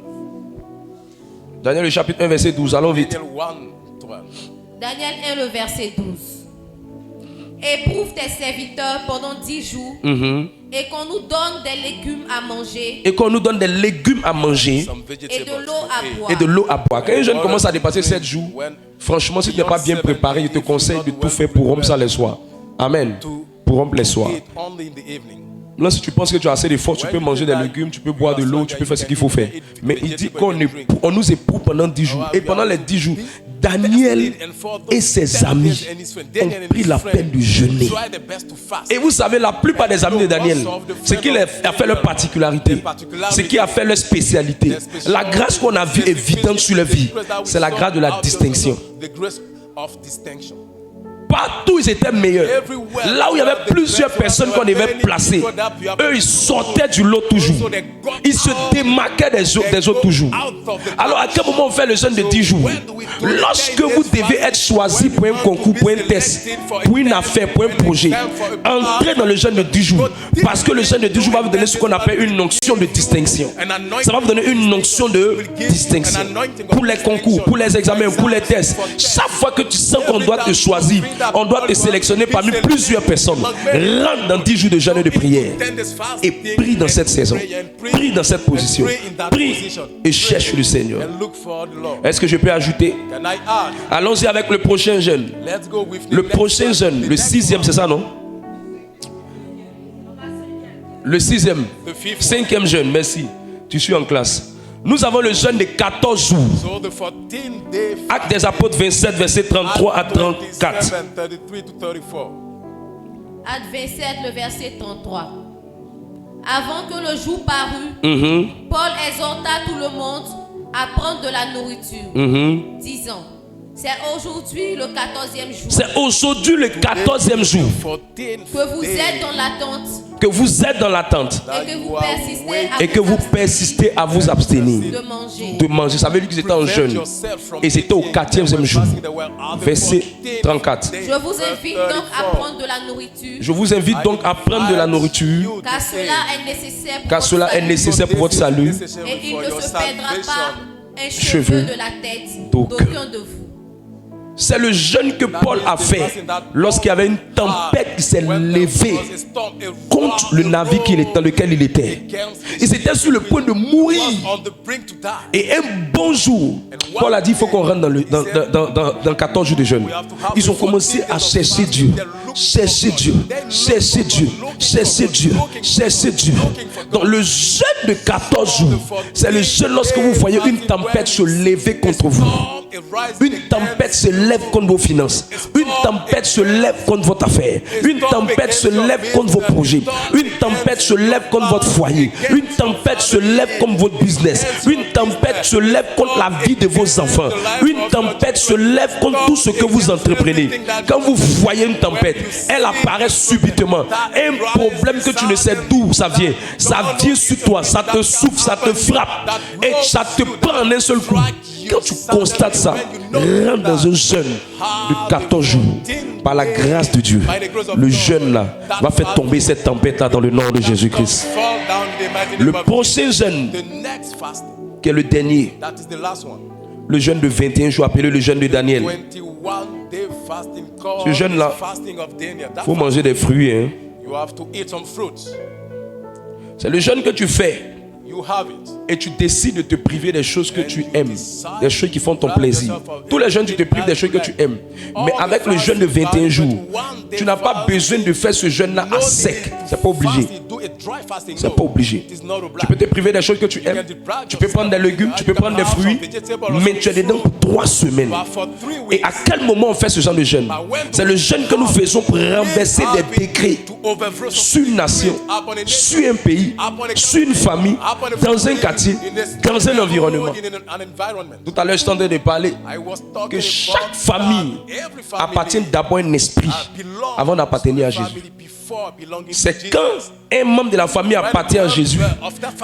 Speaker 1: Daniel le chapitre 1 verset 12, allons vite.
Speaker 3: Daniel 1:12.
Speaker 2: Daniel 1, le verset 12. Éprouve tes serviteurs pendant 10 jours et qu'on nous donne des légumes à manger
Speaker 1: Et qu'on nous donne des légumes à manger
Speaker 3: Some
Speaker 2: et
Speaker 3: vegetables
Speaker 2: de l'eau à
Speaker 3: to
Speaker 2: boire.
Speaker 1: et de l'eau à boire. Quand un jeune commence à dépasser 7 jours, franchement, si tu n'es pas bien préparé, je te conseille de tout faire pour rompre ça les soirs. Amen. Pour rompre les soirs.
Speaker 3: eat only in the evening.
Speaker 1: Là, si tu penses que tu as assez d'efforts, tu peux manger des légumes, tu peux boire de l'eau, tu peux faire ce qu'il faut faire. Mais il dit qu'on nous éprouve pendant 10 jours. Et pendant les 10 jours, Daniel et ses amis ont pris la peine de jeûner.
Speaker 3: Try the best to fast.
Speaker 1: Et vous savez, la plupart des amis de Daniel, ce qui a fait leur particularité, ce qui a fait leur spécialité, la grâce qu'on a vue évidente sur leur vie, c'est la grâce de la distinction.
Speaker 3: The grace of distinction.
Speaker 1: Partout, ils étaient meilleurs. Là où il y avait plusieurs personnes qu'on devait placer, eux, ils sortaient du lot toujours. Ils se démarquaient des autres toujours. Alors, à quel moment on fait le jeûne de 10 jours? Lorsque vous devez être choisi pour un concours, pour un test, pour une affaire, pour un projet, entrez dans le jeûne de 10 jours. Parce que le jeûne de 10 jours va vous donner ce qu'on appelle une onction de distinction. Ça va vous donner une onction de distinction. Pour les concours, pour les examens, pour les tests. Chaque fois que tu sens qu'on doit te choisir, on doit te sélectionner parmi plusieurs personnes. Rentre dans 10 jours de jeûne et de prière et prie dans cette saison. Prie dans cette position. Prie et cherche le Seigneur.
Speaker 3: And look for the Lord.
Speaker 1: Est-ce que je peux ajouter?
Speaker 3: Can I add?
Speaker 1: Allons-y avec le prochain jeûne.
Speaker 3: Let's go with the
Speaker 1: Le
Speaker 3: next
Speaker 1: prochain
Speaker 3: one.
Speaker 1: jeûne,
Speaker 3: The
Speaker 1: le
Speaker 3: next
Speaker 1: 6e,
Speaker 3: one.
Speaker 1: c'est ça, non? Le 6e,
Speaker 3: The fifth one.
Speaker 1: 5e jeûne, merci. Tu suis en classe. Nous avons le jeûne de 14 jours.
Speaker 3: So the 14-day
Speaker 1: Actes des Apôtres 27, verset 33 à 34.
Speaker 3: 27, 33 to 34.
Speaker 2: Acte 27, le verset 33. Avant que le jour parût, Paul exhorta tout le monde à prendre de la nourriture, disant, c'est aujourd'hui le 14e jour
Speaker 1: C'est aujourd'hui le 14e jour
Speaker 3: 14
Speaker 2: que vous êtes dans l'attente
Speaker 1: que vous êtes dans l'attente
Speaker 2: et que vous persistez à vous
Speaker 1: abstenir
Speaker 2: de manger.
Speaker 1: de manger. Ça veut dire qu'ils étaient en jeûne. Et c'était au 4e jour. Verset 34.
Speaker 2: Je vous invite donc à prendre de la nourriture,
Speaker 1: Je vous invite donc à prendre de la nourriture,
Speaker 2: car cela est nécessaire pour
Speaker 1: car
Speaker 2: votre
Speaker 1: cela est
Speaker 2: salut.
Speaker 1: nécessaire pour votre salut.
Speaker 2: Et il ne se perdra pas un
Speaker 1: Cheveu
Speaker 2: cheveu de la tête
Speaker 1: d'aucun.
Speaker 2: d'aucun de vous.
Speaker 1: C'est le jeûne que Paul a fait lorsqu'il y avait une tempête qui s'est levée contre le navire dans lequel il était. Ils étaient sur le point de mourir.
Speaker 3: On the brink to die.
Speaker 1: Et un bon jour, Paul a dit il faut qu'on rentre dans 14 jours de jeûne. Ils ont commencé à chercher Dieu. Chercher Dieu. Chercher Dieu. Chercher Dieu. Chercher Dieu. Dans le jeûne de 14 jours, c'est le jeûne lorsque vous voyez une tempête se lever contre vous. Une tempête se lève contre vos finances. Une tempête se lève contre votre affaire. Une tempête se lève contre vos projets. Une tempête se lève contre votre foyer. Une tempête se lève contre votre business. Une tempête se lève contre la vie de vos enfants. Une tempête se lève contre tout ce que vous entreprenez. Quand vous voyez une tempête, elle apparaît subitement. Un problème que tu ne sais d'où ça vient sur toi, ça te souffle, ça te frappe et ça te prend en un seul coup. Quand tu constates ça, rentre dans un jeûne de 14 jours. Par la grâce de Dieu, le jeûne là va faire tomber cette tempête là dans le nom de Jésus-Christ. Le prochain jeûne,
Speaker 3: The next fasting,
Speaker 1: qui est le dernier,
Speaker 3: that is the last one.
Speaker 1: le jeûne de 21 jours appelé le jeûne de Daniel.
Speaker 3: 21-day fasting called
Speaker 1: Ce jeûne-là,
Speaker 3: fasting of Daniel. That
Speaker 1: il faut manger des fruits. Hein.
Speaker 3: you have to eat some fruits.
Speaker 1: C'est le jeûne que tu fais
Speaker 3: You have it.
Speaker 1: et tu décides de te priver des choses que tu aimes, des choses qui font ton plaisir. Tous les jeûnes, tu te prives des choses que tu aimes. Mais avec le jeûne de 21 jours, tu n'as pas besoin de faire ce jeûne-là à sec. C'est pas obligé. C'est pas obligé. Tu peux te priver des choses que tu aimes. Tu peux prendre des légumes, tu peux prendre des fruits, mais tu es dedans pour 3 semaines. Et à quel moment on fait ce genre de jeûne? C'est le jeûne que nous faisons pour renverser des décrets sur une nation, sur un pays, sur une famille, dans un quartier, dans un environnement. Tout à l'heure, je t'entendais de parler que chaque famille appartient d'abord à un esprit avant d'appartenir à Jésus. C'est quand un membre de de la famille appartient à Jésus.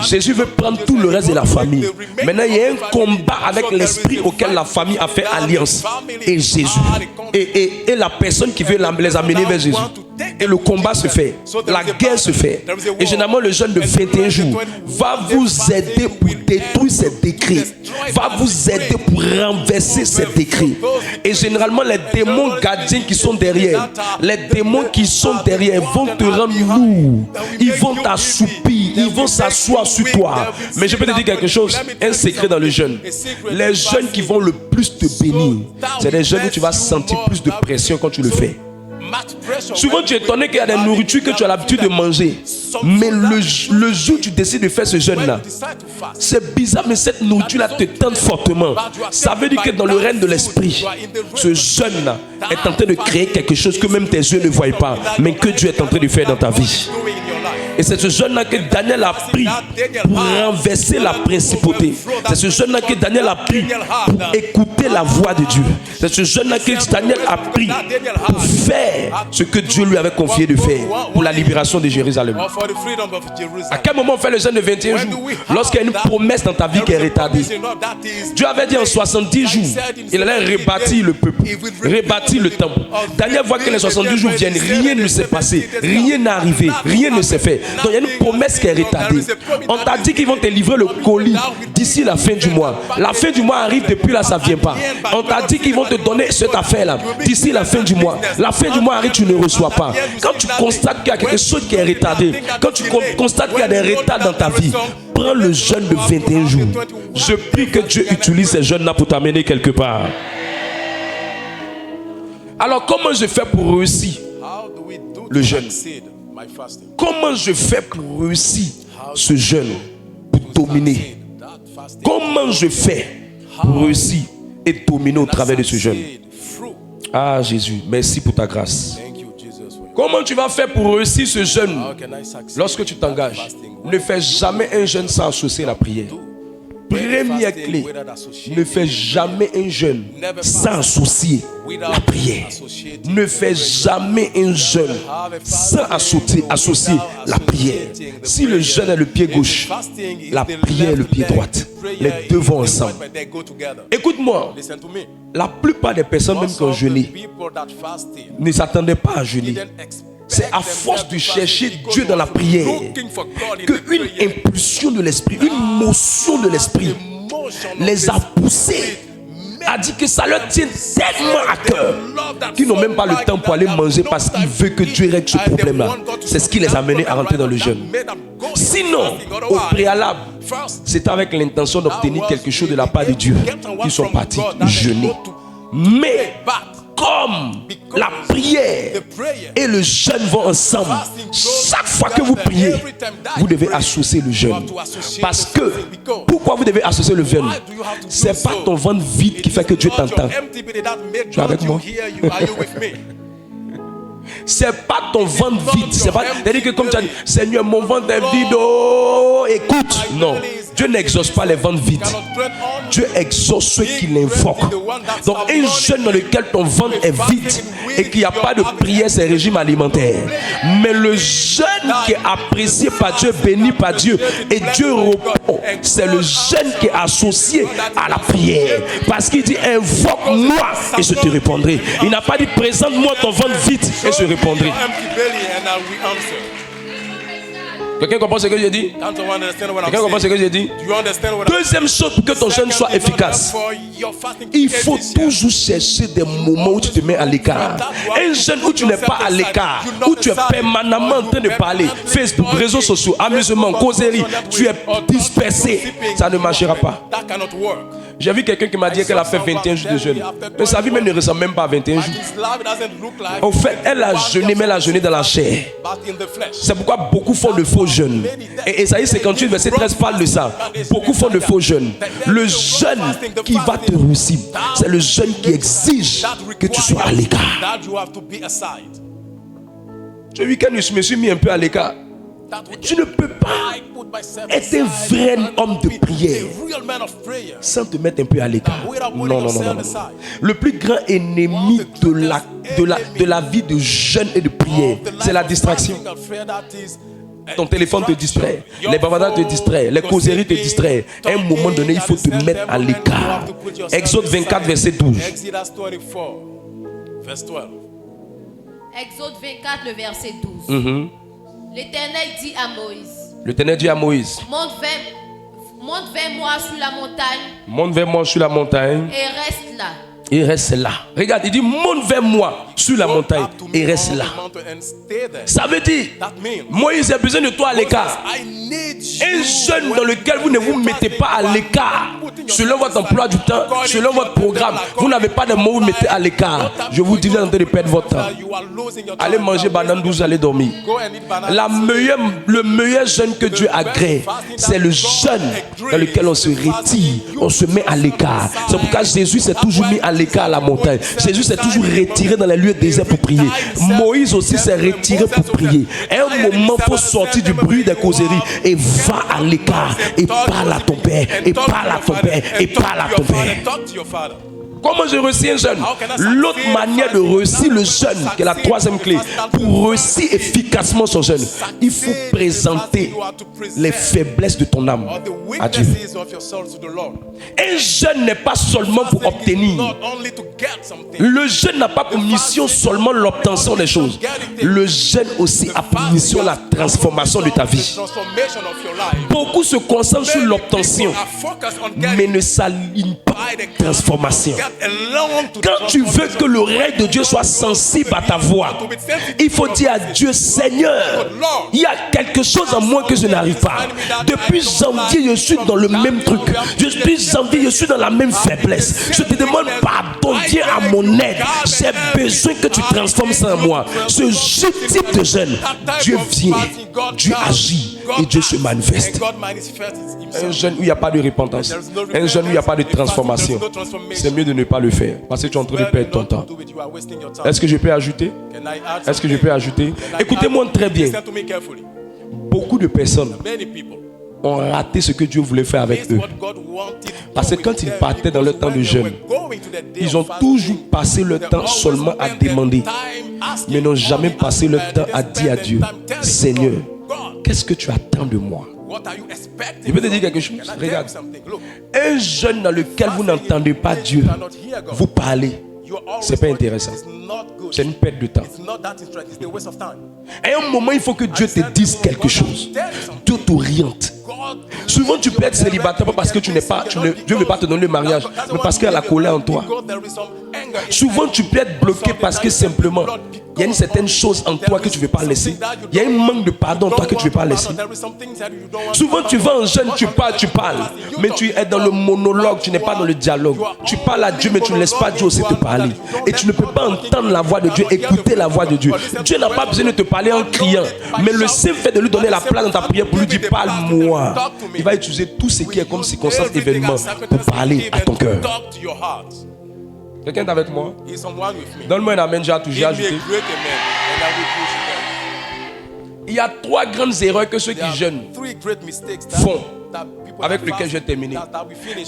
Speaker 1: Jésus veut prendre tout le reste de la famille. Maintenant, il y a un combat avec l'esprit auquel la famille a fait alliance. Et Jésus. Et la personne qui veut les amener vers Jésus. Et le combat se fait. La guerre se fait. Et généralement, le jeûne de 21 jours va vous aider pour détruire ces décrets. Va vous aider pour renverser ces décrets. Et généralement, les démons gardiens qui sont derrière, les démons qui sont derrière vont te rendre lourd. Ils vont t'assoupir. Ils vont s'asseoir sur toi. Mais je peux te dire quelque chose, un secret dans le jeûne. Les jeûnes qui vont le plus te bénir, c'est des jeûnes où tu vas sentir plus de pression quand tu le fais. Souvent tu es étonné qu'il y a des nourritures que tu as l'habitude de manger. Mais le jour où tu décides de faire ce jeûne-là, c'est bizarre, mais cette nourriture-là te tente fortement. Ça veut dire que dans le règne de l'esprit, ce jeûne-là est en train de créer quelque chose que même tes yeux ne voient pas, mais que Dieu est en train de faire dans ta vie. Et c'est ce jeûne-là que Daniel a pris pour renverser la principauté. C'est ce jeûne-là que Daniel a pris pour écouter la voix de Dieu. C'est ce jeûne-là que Daniel a pris pour faire ce que Dieu lui avait confié de faire pour la libération de Jérusalem. À quel moment on fait le jeûne de 21 jours? Lorsqu'il y a une promesse dans ta vie qui est retardée. Dieu avait dit en 70 jours, il allait rebâtir le peuple, rebâtir le temple. Daniel voit que les 70 jours viennent, rien ne s'est passé, rien n'est arrivé, rien ne s'est fait. Donc il y a une promesse qui est retardée. On t'a dit qu'ils vont te livrer le colis d'ici la fin du mois. La fin du mois arrive, depuis là ça ne vient pas. On t'a dit qu'ils vont te donner cette affaire-là d'ici la fin du mois. La fin du mois arrive, tu ne reçois pas. Quand tu constates qu'il y a quelque chose qui est retardé, quand tu constates qu'il y a des retards dans ta vie, prends le jeûne de 21 jours. Je prie que Dieu utilise ces jeûnes-là pour t'amener quelque part. Alors comment je fais pour réussir le jeûne? Comment je fais pour réussir ce jeûne, pour dominer? Comment je fais pour réussir et dominer au travers de ce jeûne? Ah Jésus, merci pour ta grâce. Comment tu vas faire pour réussir ce jeûne? Lorsque tu t'engages, ne fais jamais un jeûne sans associer la prière. Première clé, ne fais jamais un jeûne sans associer la prière. Ne fais jamais un jeûne sans associer la prière. Si le jeûne est le pied gauche, la prière est le pied droit. Les deux vont ensemble. Écoute-moi, la plupart des personnes même qui ont jeûné ne s'attendaient pas à jeûner. C'est à force de chercher Dieu dans la prière qu'une impulsion de l'esprit, une motion de l'esprit les a poussés, a dit que ça leur tient tellement à cœur qu'ils n'ont même pas le temps pour aller manger parce qu'ils veulent que Dieu règle ce problème-là. C'est ce qui les a menés à rentrer dans le jeûne. Sinon, au préalable, c'est avec l'intention d'obtenir quelque chose de la part de Dieu qu'ils sont partis jeûner. Mais comme la prière et le jeûne vont ensemble, chaque fois que vous priez, vous devez associer le jeûne. Parce que, pourquoi vous devez associer le jeûne? C'est pas ton ventre vide qui fait que Dieu t'entend. Tu es avec moi? C'est pas ton ventre vide. C'est pas, c'est-à-dire que comme tu as dit, Seigneur, mon ventre est vide, oh, écoute. Non. Dieu n'exauce pas les ventres vides. Dieu exauce ceux qui l'invoquent. Donc un jeûne dans lequel ton ventre est vide et qu'il n'y a pas de prière, c'est régime alimentaire. Mais le jeûne qui est apprécié par Dieu, béni par Dieu, et Dieu répond, c'est le jeûne qui est associé à la prière. Parce qu'il dit, invoque-moi et je te répondrai. Il n'a pas dit, présente-moi ton ventre vide et je répondrai. Quelqu'un comprend ce que j'ai dit? Quelqu'un comprend ce que j'ai dit? Deuxième chose pour que ton jeûne soit efficace, il faut toujours chercher des moments où tu te mets à l'écart. Un jeûne où tu n'es pas à l'écart, où tu es permanemment en train de parler, Facebook, réseaux sociaux, amusement, causerie, tu es dispersé, ça ne marchera pas. J'ai vu quelqu'un qui m'a dit qu'elle a fait 21 jours de jeûne. Mais sa vie même ne ressemble même pas à 21 jours. En fait, elle a jeûné, mais elle a jeûné dans la chair. C'est pourquoi beaucoup font de faux jeûnes. Et Ésaïe 58, verset 13 parle de ça. Beaucoup font de faux jeûnes. Le jeûne qui va te réussir, c'est le jeûne qui exige que tu sois à l'écart. Ce week-end, je me suis mis un peu à l'écart. Tu ne peux pas être un vrai homme de prière sans te mettre un peu à l'écart. Non. Le plus grand ennemi de la vie de jeûne et de prière, c'est la distraction. Ton téléphone te distrait, les bavardages te distraient, les causeries te distraient. À un moment donné, il faut te mettre à l'écart. Exode 24, verset 12.
Speaker 3: Exodus 24, verse 12.
Speaker 2: Exode 24, le verset 12. L'Éternel dit à Moïse,
Speaker 1: L'Éternel dit à Moïse,
Speaker 2: monte vers moi sur la montagne
Speaker 1: monte vers moi sur la montagne
Speaker 2: et reste là.
Speaker 1: et reste là. Regarde, il dit monte vers moi sur la montagne et reste là. Ça veut dire, Moïse a besoin de toi à l'écart. Un jeune dans lequel vous ne vous mettez pas à l'écart, selon votre emploi du temps, selon votre programme, vous n'avez pas de mots, vous mettez à l'écart. Je vous dis, vous êtes en train de perdre votre temps. Allez manger banane douce, allez dormir. Le meilleur jeûne que Dieu a créé, c'est le jeûne dans lequel on se retire, on se met à l'écart. C'est pourquoi Jésus s'est toujours mis à l'écart à la montagne. Jésus s'est toujours retiré dans les lieux déserts pour prier. Moïse aussi s'est retiré pour prier. À un moment, il faut sortir du bruit des causeries et va à l'écart et parle à ton père, et parle à ton père, et parle à ton père. Comment je réussis un jeûne? L'autre manière de réussir le jeûne, qui est la troisième clé, pour réussir efficacement son jeûne, il faut présenter les faiblesses de ton âme à Dieu. Un jeûne n'est pas seulement pour obtenir. Le jeûne n'a pas pour mission seulement l'obtention des choses. Le jeûne aussi a pour mission la transformation de ta vie. Beaucoup se concentrent sur l'obtention, mais ne s'alignent pas à la transformation. Quand tu veux que l'oreille de Dieu soit sensible à ta voix, il faut dire à Dieu, Seigneur, il y a quelque chose en moi que je n'arrive pas. Depuis janvier, je suis dans le même truc. Depuis janvier, je suis dans la même faiblesse. Je te demande pardon, viens à mon aide. J'ai besoin que tu transformes ça en moi. Ce type de jeûne, Dieu vient, Dieu agit et Dieu se manifeste. Un jeûne où il n'y a pas de repentance, un jeûne où il n'y a pas de transformation, c'est mieux de ne pas le faire parce que tu es en train de perdre ton temps. Est-ce que je peux ajouter? Est-ce que je peux ajouter? Écoutez-moi très bien. Beaucoup de personnes ont raté ce que Dieu voulait faire avec eux. Parce que quand ils partaient dans le temps de jeûne, ils ont toujours passé le temps seulement à demander, mais n'ont jamais passé le temps à dire à Dieu, Seigneur, qu'est-ce que tu attends de moi? Je peux te dire quelque chose. Regarde. Un jeûne dans lequel vous n'entendez pas Dieu vous parler, c'est pas intéressant. C'est une perte de temps. À un moment, il faut que Dieu te dise quelque chose. Dieu t'oriente. Souvent, tu peux être célibataire pas parce que Dieu ne veut pas te donner le mariage, mais parce qu'il y a la colère en toi. Souvent, tu peux être bloqué parce que simplement, il y a une certaine chose en toi que tu ne veux pas laisser. Il y a un manque de pardon en toi que tu ne veux pas laisser. Souvent, tu vas en jeûne, tu parles, mais tu es dans le monologue, tu n'es pas dans le dialogue. Tu parles à Dieu, mais tu ne laisses pas Dieu aussi te parler. Et tu ne peux pas entendre la voix de Dieu, écouter la voix de Dieu. Dieu n'a pas besoin de te parler en criant, mais le simple fait de lui donner la place dans ta prière pour lui dire parle-moi, il va utiliser tout ce qui est comme circonstance, événement pour parler à ton cœur. Quelqu'un est avec moi? Donne-moi un amen, j'ai ajouté. Il y a 3 grandes erreurs que ceux qui jeûnent font, avec lesquelles je vais terminer.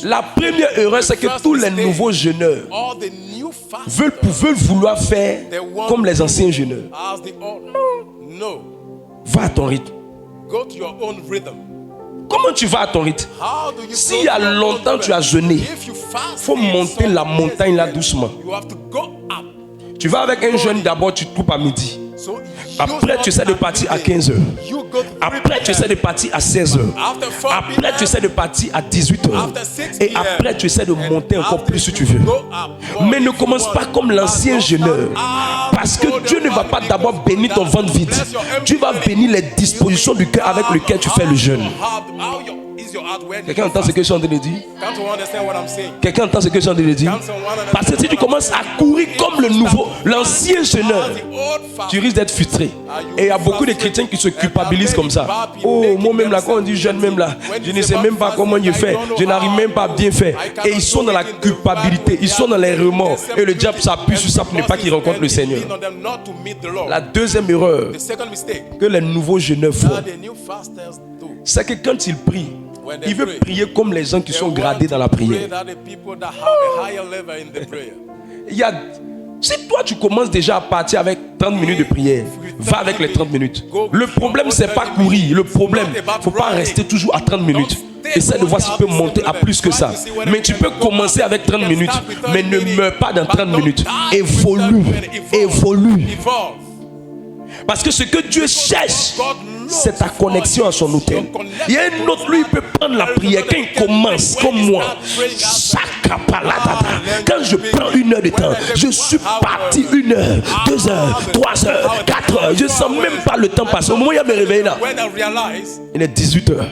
Speaker 1: La première erreur, c'est que tous les nouveaux jeûneurs veulent vouloir faire comme les anciens jeûneurs. Va à ton rythme. Comment tu vas à ton rythme? S'il y a longtemps tu as jeûné, il faut monter la montagne là doucement. Tu vas avec un jeûne d'abord, tu te coupes à midi. Après, tu essaies de partir à 15h. Après, tu essaies de partir à 16h. Après, tu essaies de partir à 18h. Et après, tu essaies de monter encore plus si tu veux. Mais ne commence pas comme l'ancien jeûneur. Parce que Dieu ne va pas d'abord bénir ton ventre vide. Dieu va bénir les dispositions du cœur avec lesquelles tu fais le jeûne. Quelqu'un entend ce que je suis en train de dire? Quelqu'un entend ce que je suis en train de dire? Parce que si tu commences à courir comme l'ancien jeûneur, tu risques d'être frustré. Et il y a beaucoup de chrétiens qui se culpabilisent comme ça. Oh, moi-même là, quand on dit jeûne même là, je ne sais même pas comment je fais. Je n'arrive même pas à bien faire. Et ils sont dans la culpabilité, ils sont dans les remords. Et le diable s'appuie sur ça pour ne pas qu'ils rencontrent le Seigneur. La deuxième erreur que les nouveaux jeûneurs font, c'est que quand ils prient, il veut prier comme les gens qui sont gradés dans la prière. Si toi tu commences déjà à partir avec 30 minutes de prière, va avec les 30 minutes. Le problème c'est pas courir. Le problème, faut pas rester toujours à 30 minutes. Essaie de voir si tu peux monter à plus que ça. Mais tu peux commencer avec 30 minutes, mais ne meurs pas dans 30 minutes. Évolue. Évolue. Parce que ce que Dieu cherche, c'est ta connexion à son autel. Il y a un autre, lui, il peut prendre la prière. Quand il commence, comme moi, quand je prends 1 heure de temps, je suis parti 1 heure, 2 heures, 3 heures, 4 heures. Je ne sens même pas le temps passer. Au moment où il me réveille là, il est 18 heures.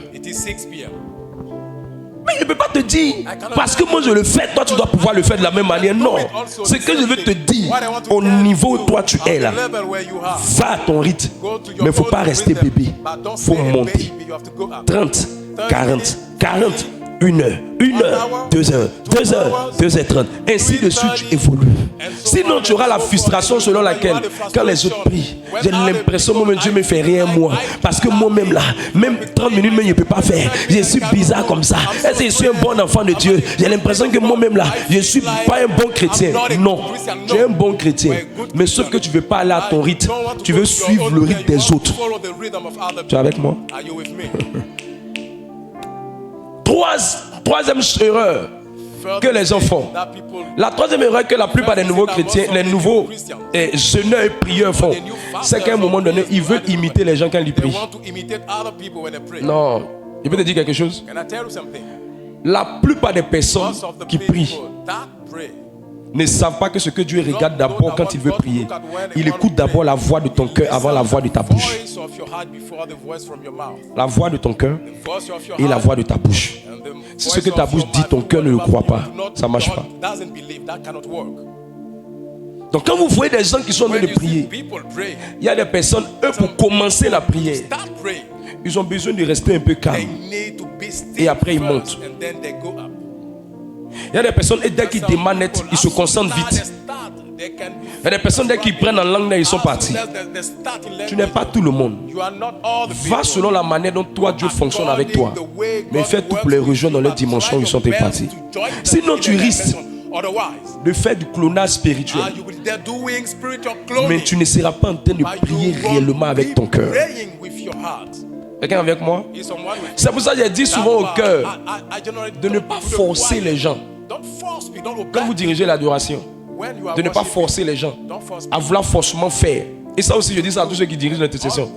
Speaker 1: Mais je ne peux pas te dire, parce que moi je le fais, toi tu dois pouvoir le faire de la même manière. Non, ce que je veux te dire, au niveau où toi tu es là, va à ton rythme, mais il ne faut pas rester bébé, il faut monter. 30, 40, 40, 1 heure, 1 heure, 2 heures, 2 heures, 2h30, ainsi de suite tu évolues. Sinon tu auras la frustration selon laquelle, quand les autres prient, j'ai l'impression que Dieu ne me fait rien moi, parce que moi-même là, même 30 minutes, mais je ne peux pas faire. Je suis bizarre comme ça. Est-ce que je suis un bon enfant de Dieu? J'ai l'impression que moi-même là, je ne suis pas un bon chrétien. Non, tu es un bon chrétien, mais sauf que tu ne veux pas aller à ton rythme, tu veux suivre le rythme des autres. Tu es avec moi? Troisième erreur que les gens font. La troisième erreur que la plupart des nouveaux chrétiens, les nouveaux jeûneurs et prieurs font, c'est qu'à un moment donné, ils veulent imiter les gens quand ils prient. Non, je peux te dire quelque chose. La plupart des personnes qui prient ne savent pas que ce que Dieu regarde d'abord quand il veut prier. Il écoute d'abord la voix de ton cœur avant la voix de ta bouche. La voix de ton cœur et la voix de ta bouche. Si ce que ta bouche dit, ton cœur ne le croit pas, ça ne marche pas. Donc quand vous voyez des gens qui sont en train de prier, il y a des personnes, eux, pour commencer la prière, ils ont besoin de rester un peu calmes. Et après ils montent. Il y a des personnes, et dès qu'ils démarrent net, ils se concentrent vite. Il y a des personnes, dès qu'ils prennent en langue, ils sont partis. Tu n'es pas tout le monde. Va selon la manière dont toi, Dieu fonctionne avec toi. Mais fais tout pour les rejoindre dans les dimensions où ils sont partis. Sinon, tu risques de faire du clonage spirituel. Mais tu ne seras pas en train de prier réellement avec ton cœur. Quelqu'un avec moi? C'est pour ça que j'ai dit souvent au cœur de ne pas forcer les gens. Quand vous dirigez l'adoration, de ne pas forcer les gens à vouloir forcément faire. Et ça aussi, je dis ça à tous ceux qui dirigent l'intercession.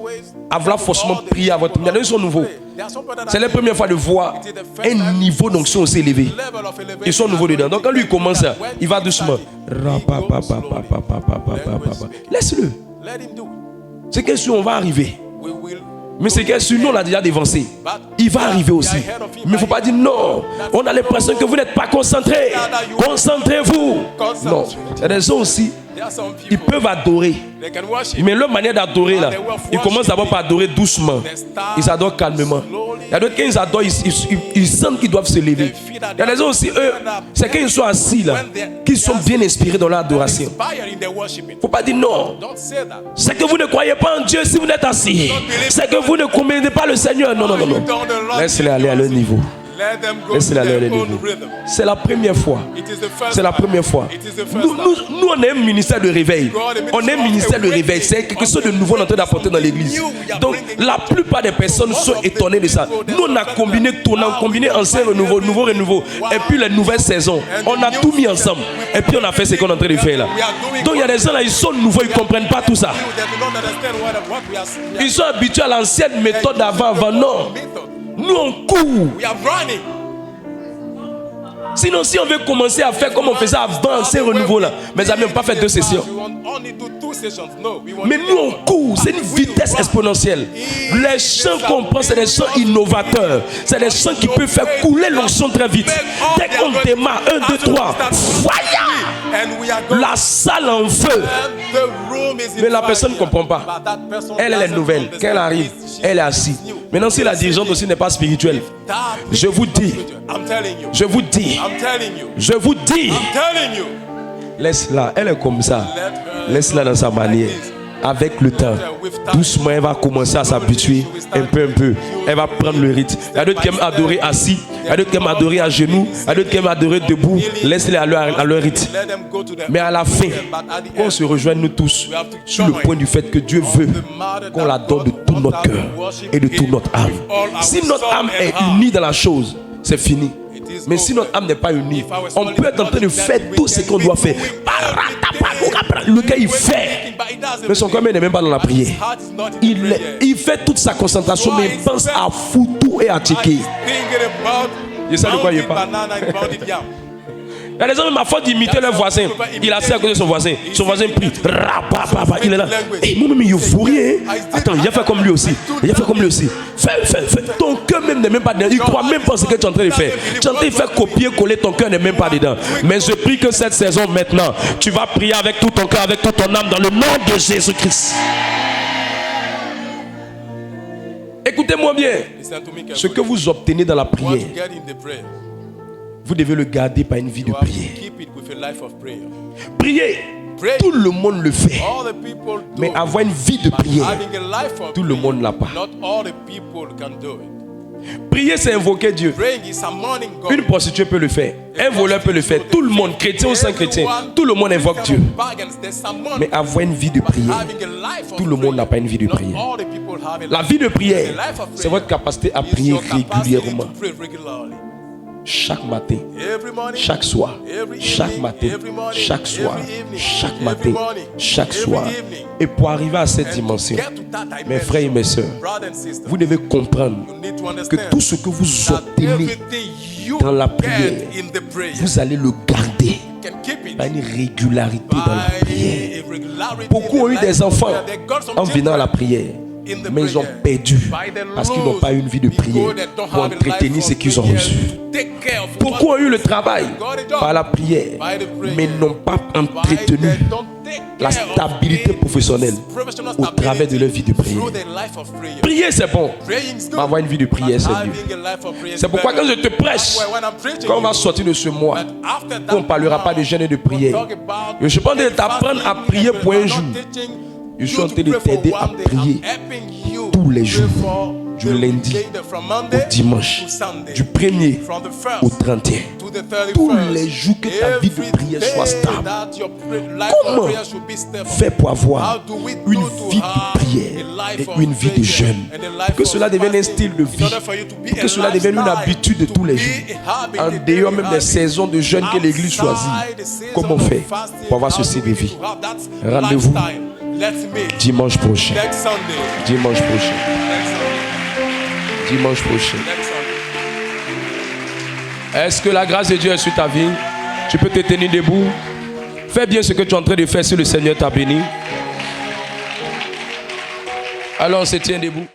Speaker 1: À vouloir forcément prier à votre... Il y en a qui sont nouveaux. C'est la première fois de voir un niveau d'onction aussi élevé. Ils sont nouveaux dedans. Donc quand lui commence, il va doucement. Laisse-le. C'est que si on va arriver. Mais c'est que sur nous, on a déjà dévancé. Il va arriver aussi. Mais il ne faut pas dire non. On a l'impression que vous n'êtes pas concentrés. Concentrez-vous. Non. Il y a des gens aussi, ils peuvent adorer. Mais leur manière d'adorer là, ils commencent d'abord par adorer doucement. Ils adorent calmement. Il y a d'autres qui ils adorent, ils sentent qu'ils doivent se lever. Il y a des gens aussi, eux, c'est quand ils sont assis là, qu'ils sont bien inspirés dans leur adoration. Il ne faut pas dire non. C'est que vous ne croyez pas en Dieu si vous êtes assis. C'est que vous ne comprenez pas le Seigneur. Non, non, non, non. Laissez-les aller à leur niveau. Laissez-les aller à leur niveau. C'est la première fois. C'est la première fois. Nous, on est un ministère de réveil. On est un ministère de réveil. C'est quelque chose de nouveau en train d'apporter dans l'église. Donc, la plupart des personnes sont étonnées de ça. Nous, on a combiné tout. On a combiné ancien renouveau, nouveau renouveau. Et puis les nouvelles saisons. On a tout mis ensemble. Et puis on a fait ce qu'on est en train de faire là. Donc, il y a des gens là, ils sont nouveaux, ils ne comprennent pas tout ça. Ils sont habitués à l'ancienne méthode d'avant. Non. Nous on court. Sinon, si on veut commencer à faire comme on faisait avant ces renouveaux là, mes amis, on n'a pas fait 2 sessions. Mais nous on court, c'est une vitesse exponentielle. Les chants qu'on prend, c'est des chants innovateurs. C'est des chants qui peuvent faire couler l'onction très vite. Dès qu'on démarre, 1, 2, 3, fire! La salle en feu. Mais la personne ne comprend pas. Elle est nouvelle. Quand elle arrive, elle est assise. Maintenant, si la dirigeante aussi n'est pas spirituelle, je vous dis, laisse-la, elle est comme ça. Laisse-la dans sa manière. avec le temps, doucement, elle va commencer à s'habituer un peu. Elle va prendre le rythme. Il y a d'autres qui aiment adorer assis, il y a d'autres qui aiment adorer à genoux, il y a d'autres qui aiment adorer debout. Laisse-les à leur rythme. Mais à la fin, on se rejoint nous tous sur le point du fait que Dieu veut qu'on l'adore de tout notre cœur et de toute notre âme. Si notre âme est unie dans la chose, c'est fini. Mais si notre âme n'est pas unie, on peut être en train de faire tout ce qu'on doit faire. Le gars il fait, mais son cœur n'est même pas dans la prière. Il fait toute sa concentration, mais il pense à foutu et à checker. Je sais de quoi il parle. Il y a des gens, ma faute d'imiter leur voisin. Il a assis à côté de son voisin. Son voisin prie. Il est là. Hey, moi-même, il ne faut rien. Attends, il a fait comme lui aussi. Fais. Ton cœur même n'est même pas dedans. Il ne croit même pas ce que tu es en train de faire. Tu es en train de faire copier-coller, ton cœur n'est même pas dedans. Mais je prie que cette saison, maintenant, tu vas prier avec tout ton cœur, avec toute ton âme, dans le nom de Jésus-Christ. Écoutez-moi bien. Ce que vous obtenez dans la prière, vous devez le garder par une vie de prière. Prier, tout le monde le fait. Mais avoir une vie de prière, tout le monde ne l'a pas. Prier, c'est invoquer Dieu. Une prostituée peut le faire. Un voleur peut le faire. Tout le monde, chrétien ou sans chrétien, tout le monde invoque Dieu. Mais avoir une vie de prière, tout le monde n'a pas une vie de prière. La vie de prière, c'est votre capacité à prier régulièrement. Chaque matin, chaque soir, chaque matin, chaque soir, chaque matin, chaque soir. Et pour arriver à cette dimension, mes frères et mes sœurs, vous devez comprendre que tout ce que vous obtenez dans la prière, vous allez le garder par une régularité dans la prière. Beaucoup ont eu des enfants en venant à la prière, mais ils ont perdu parce qu'ils n'ont pas eu une vie de prière pour entretenir ce qu'ils ont reçu. Beaucoup ont eu le travail par la prière, mais n'ont pas entretenu la stabilité professionnelle au travers de leur vie de prière. Prier, c'est bon, mais avoir une vie de prière, c'est mieux. C'est pourquoi quand je te prêche, quand on va sortir de ce mois, on ne parlera pas de jeûne et de prière. Je ne suis pas en train de t'apprendre à prier pour un jour. Je suis en train de t'aider à prier tous les jours, du lundi au dimanche, du 1er au 31. Tous les jours que ta vie de prière soit stable. Comment faire pour avoir une vie de prière et une vie de jeûne? Pour que cela devienne un style de vie, pour que cela devienne une habitude de tous les jours, en dehors même des saisons de jeûne que l'Église choisit. Comment faire pour avoir ce style de vie? Rendez-vous dimanche prochain. Dimanche prochain. Dimanche prochain. Est-ce que la grâce de Dieu est sur ta vie? Tu peux te tenir debout. Fais bien ce que tu es en train de faire si le Seigneur t'a béni. Alors on se tient debout.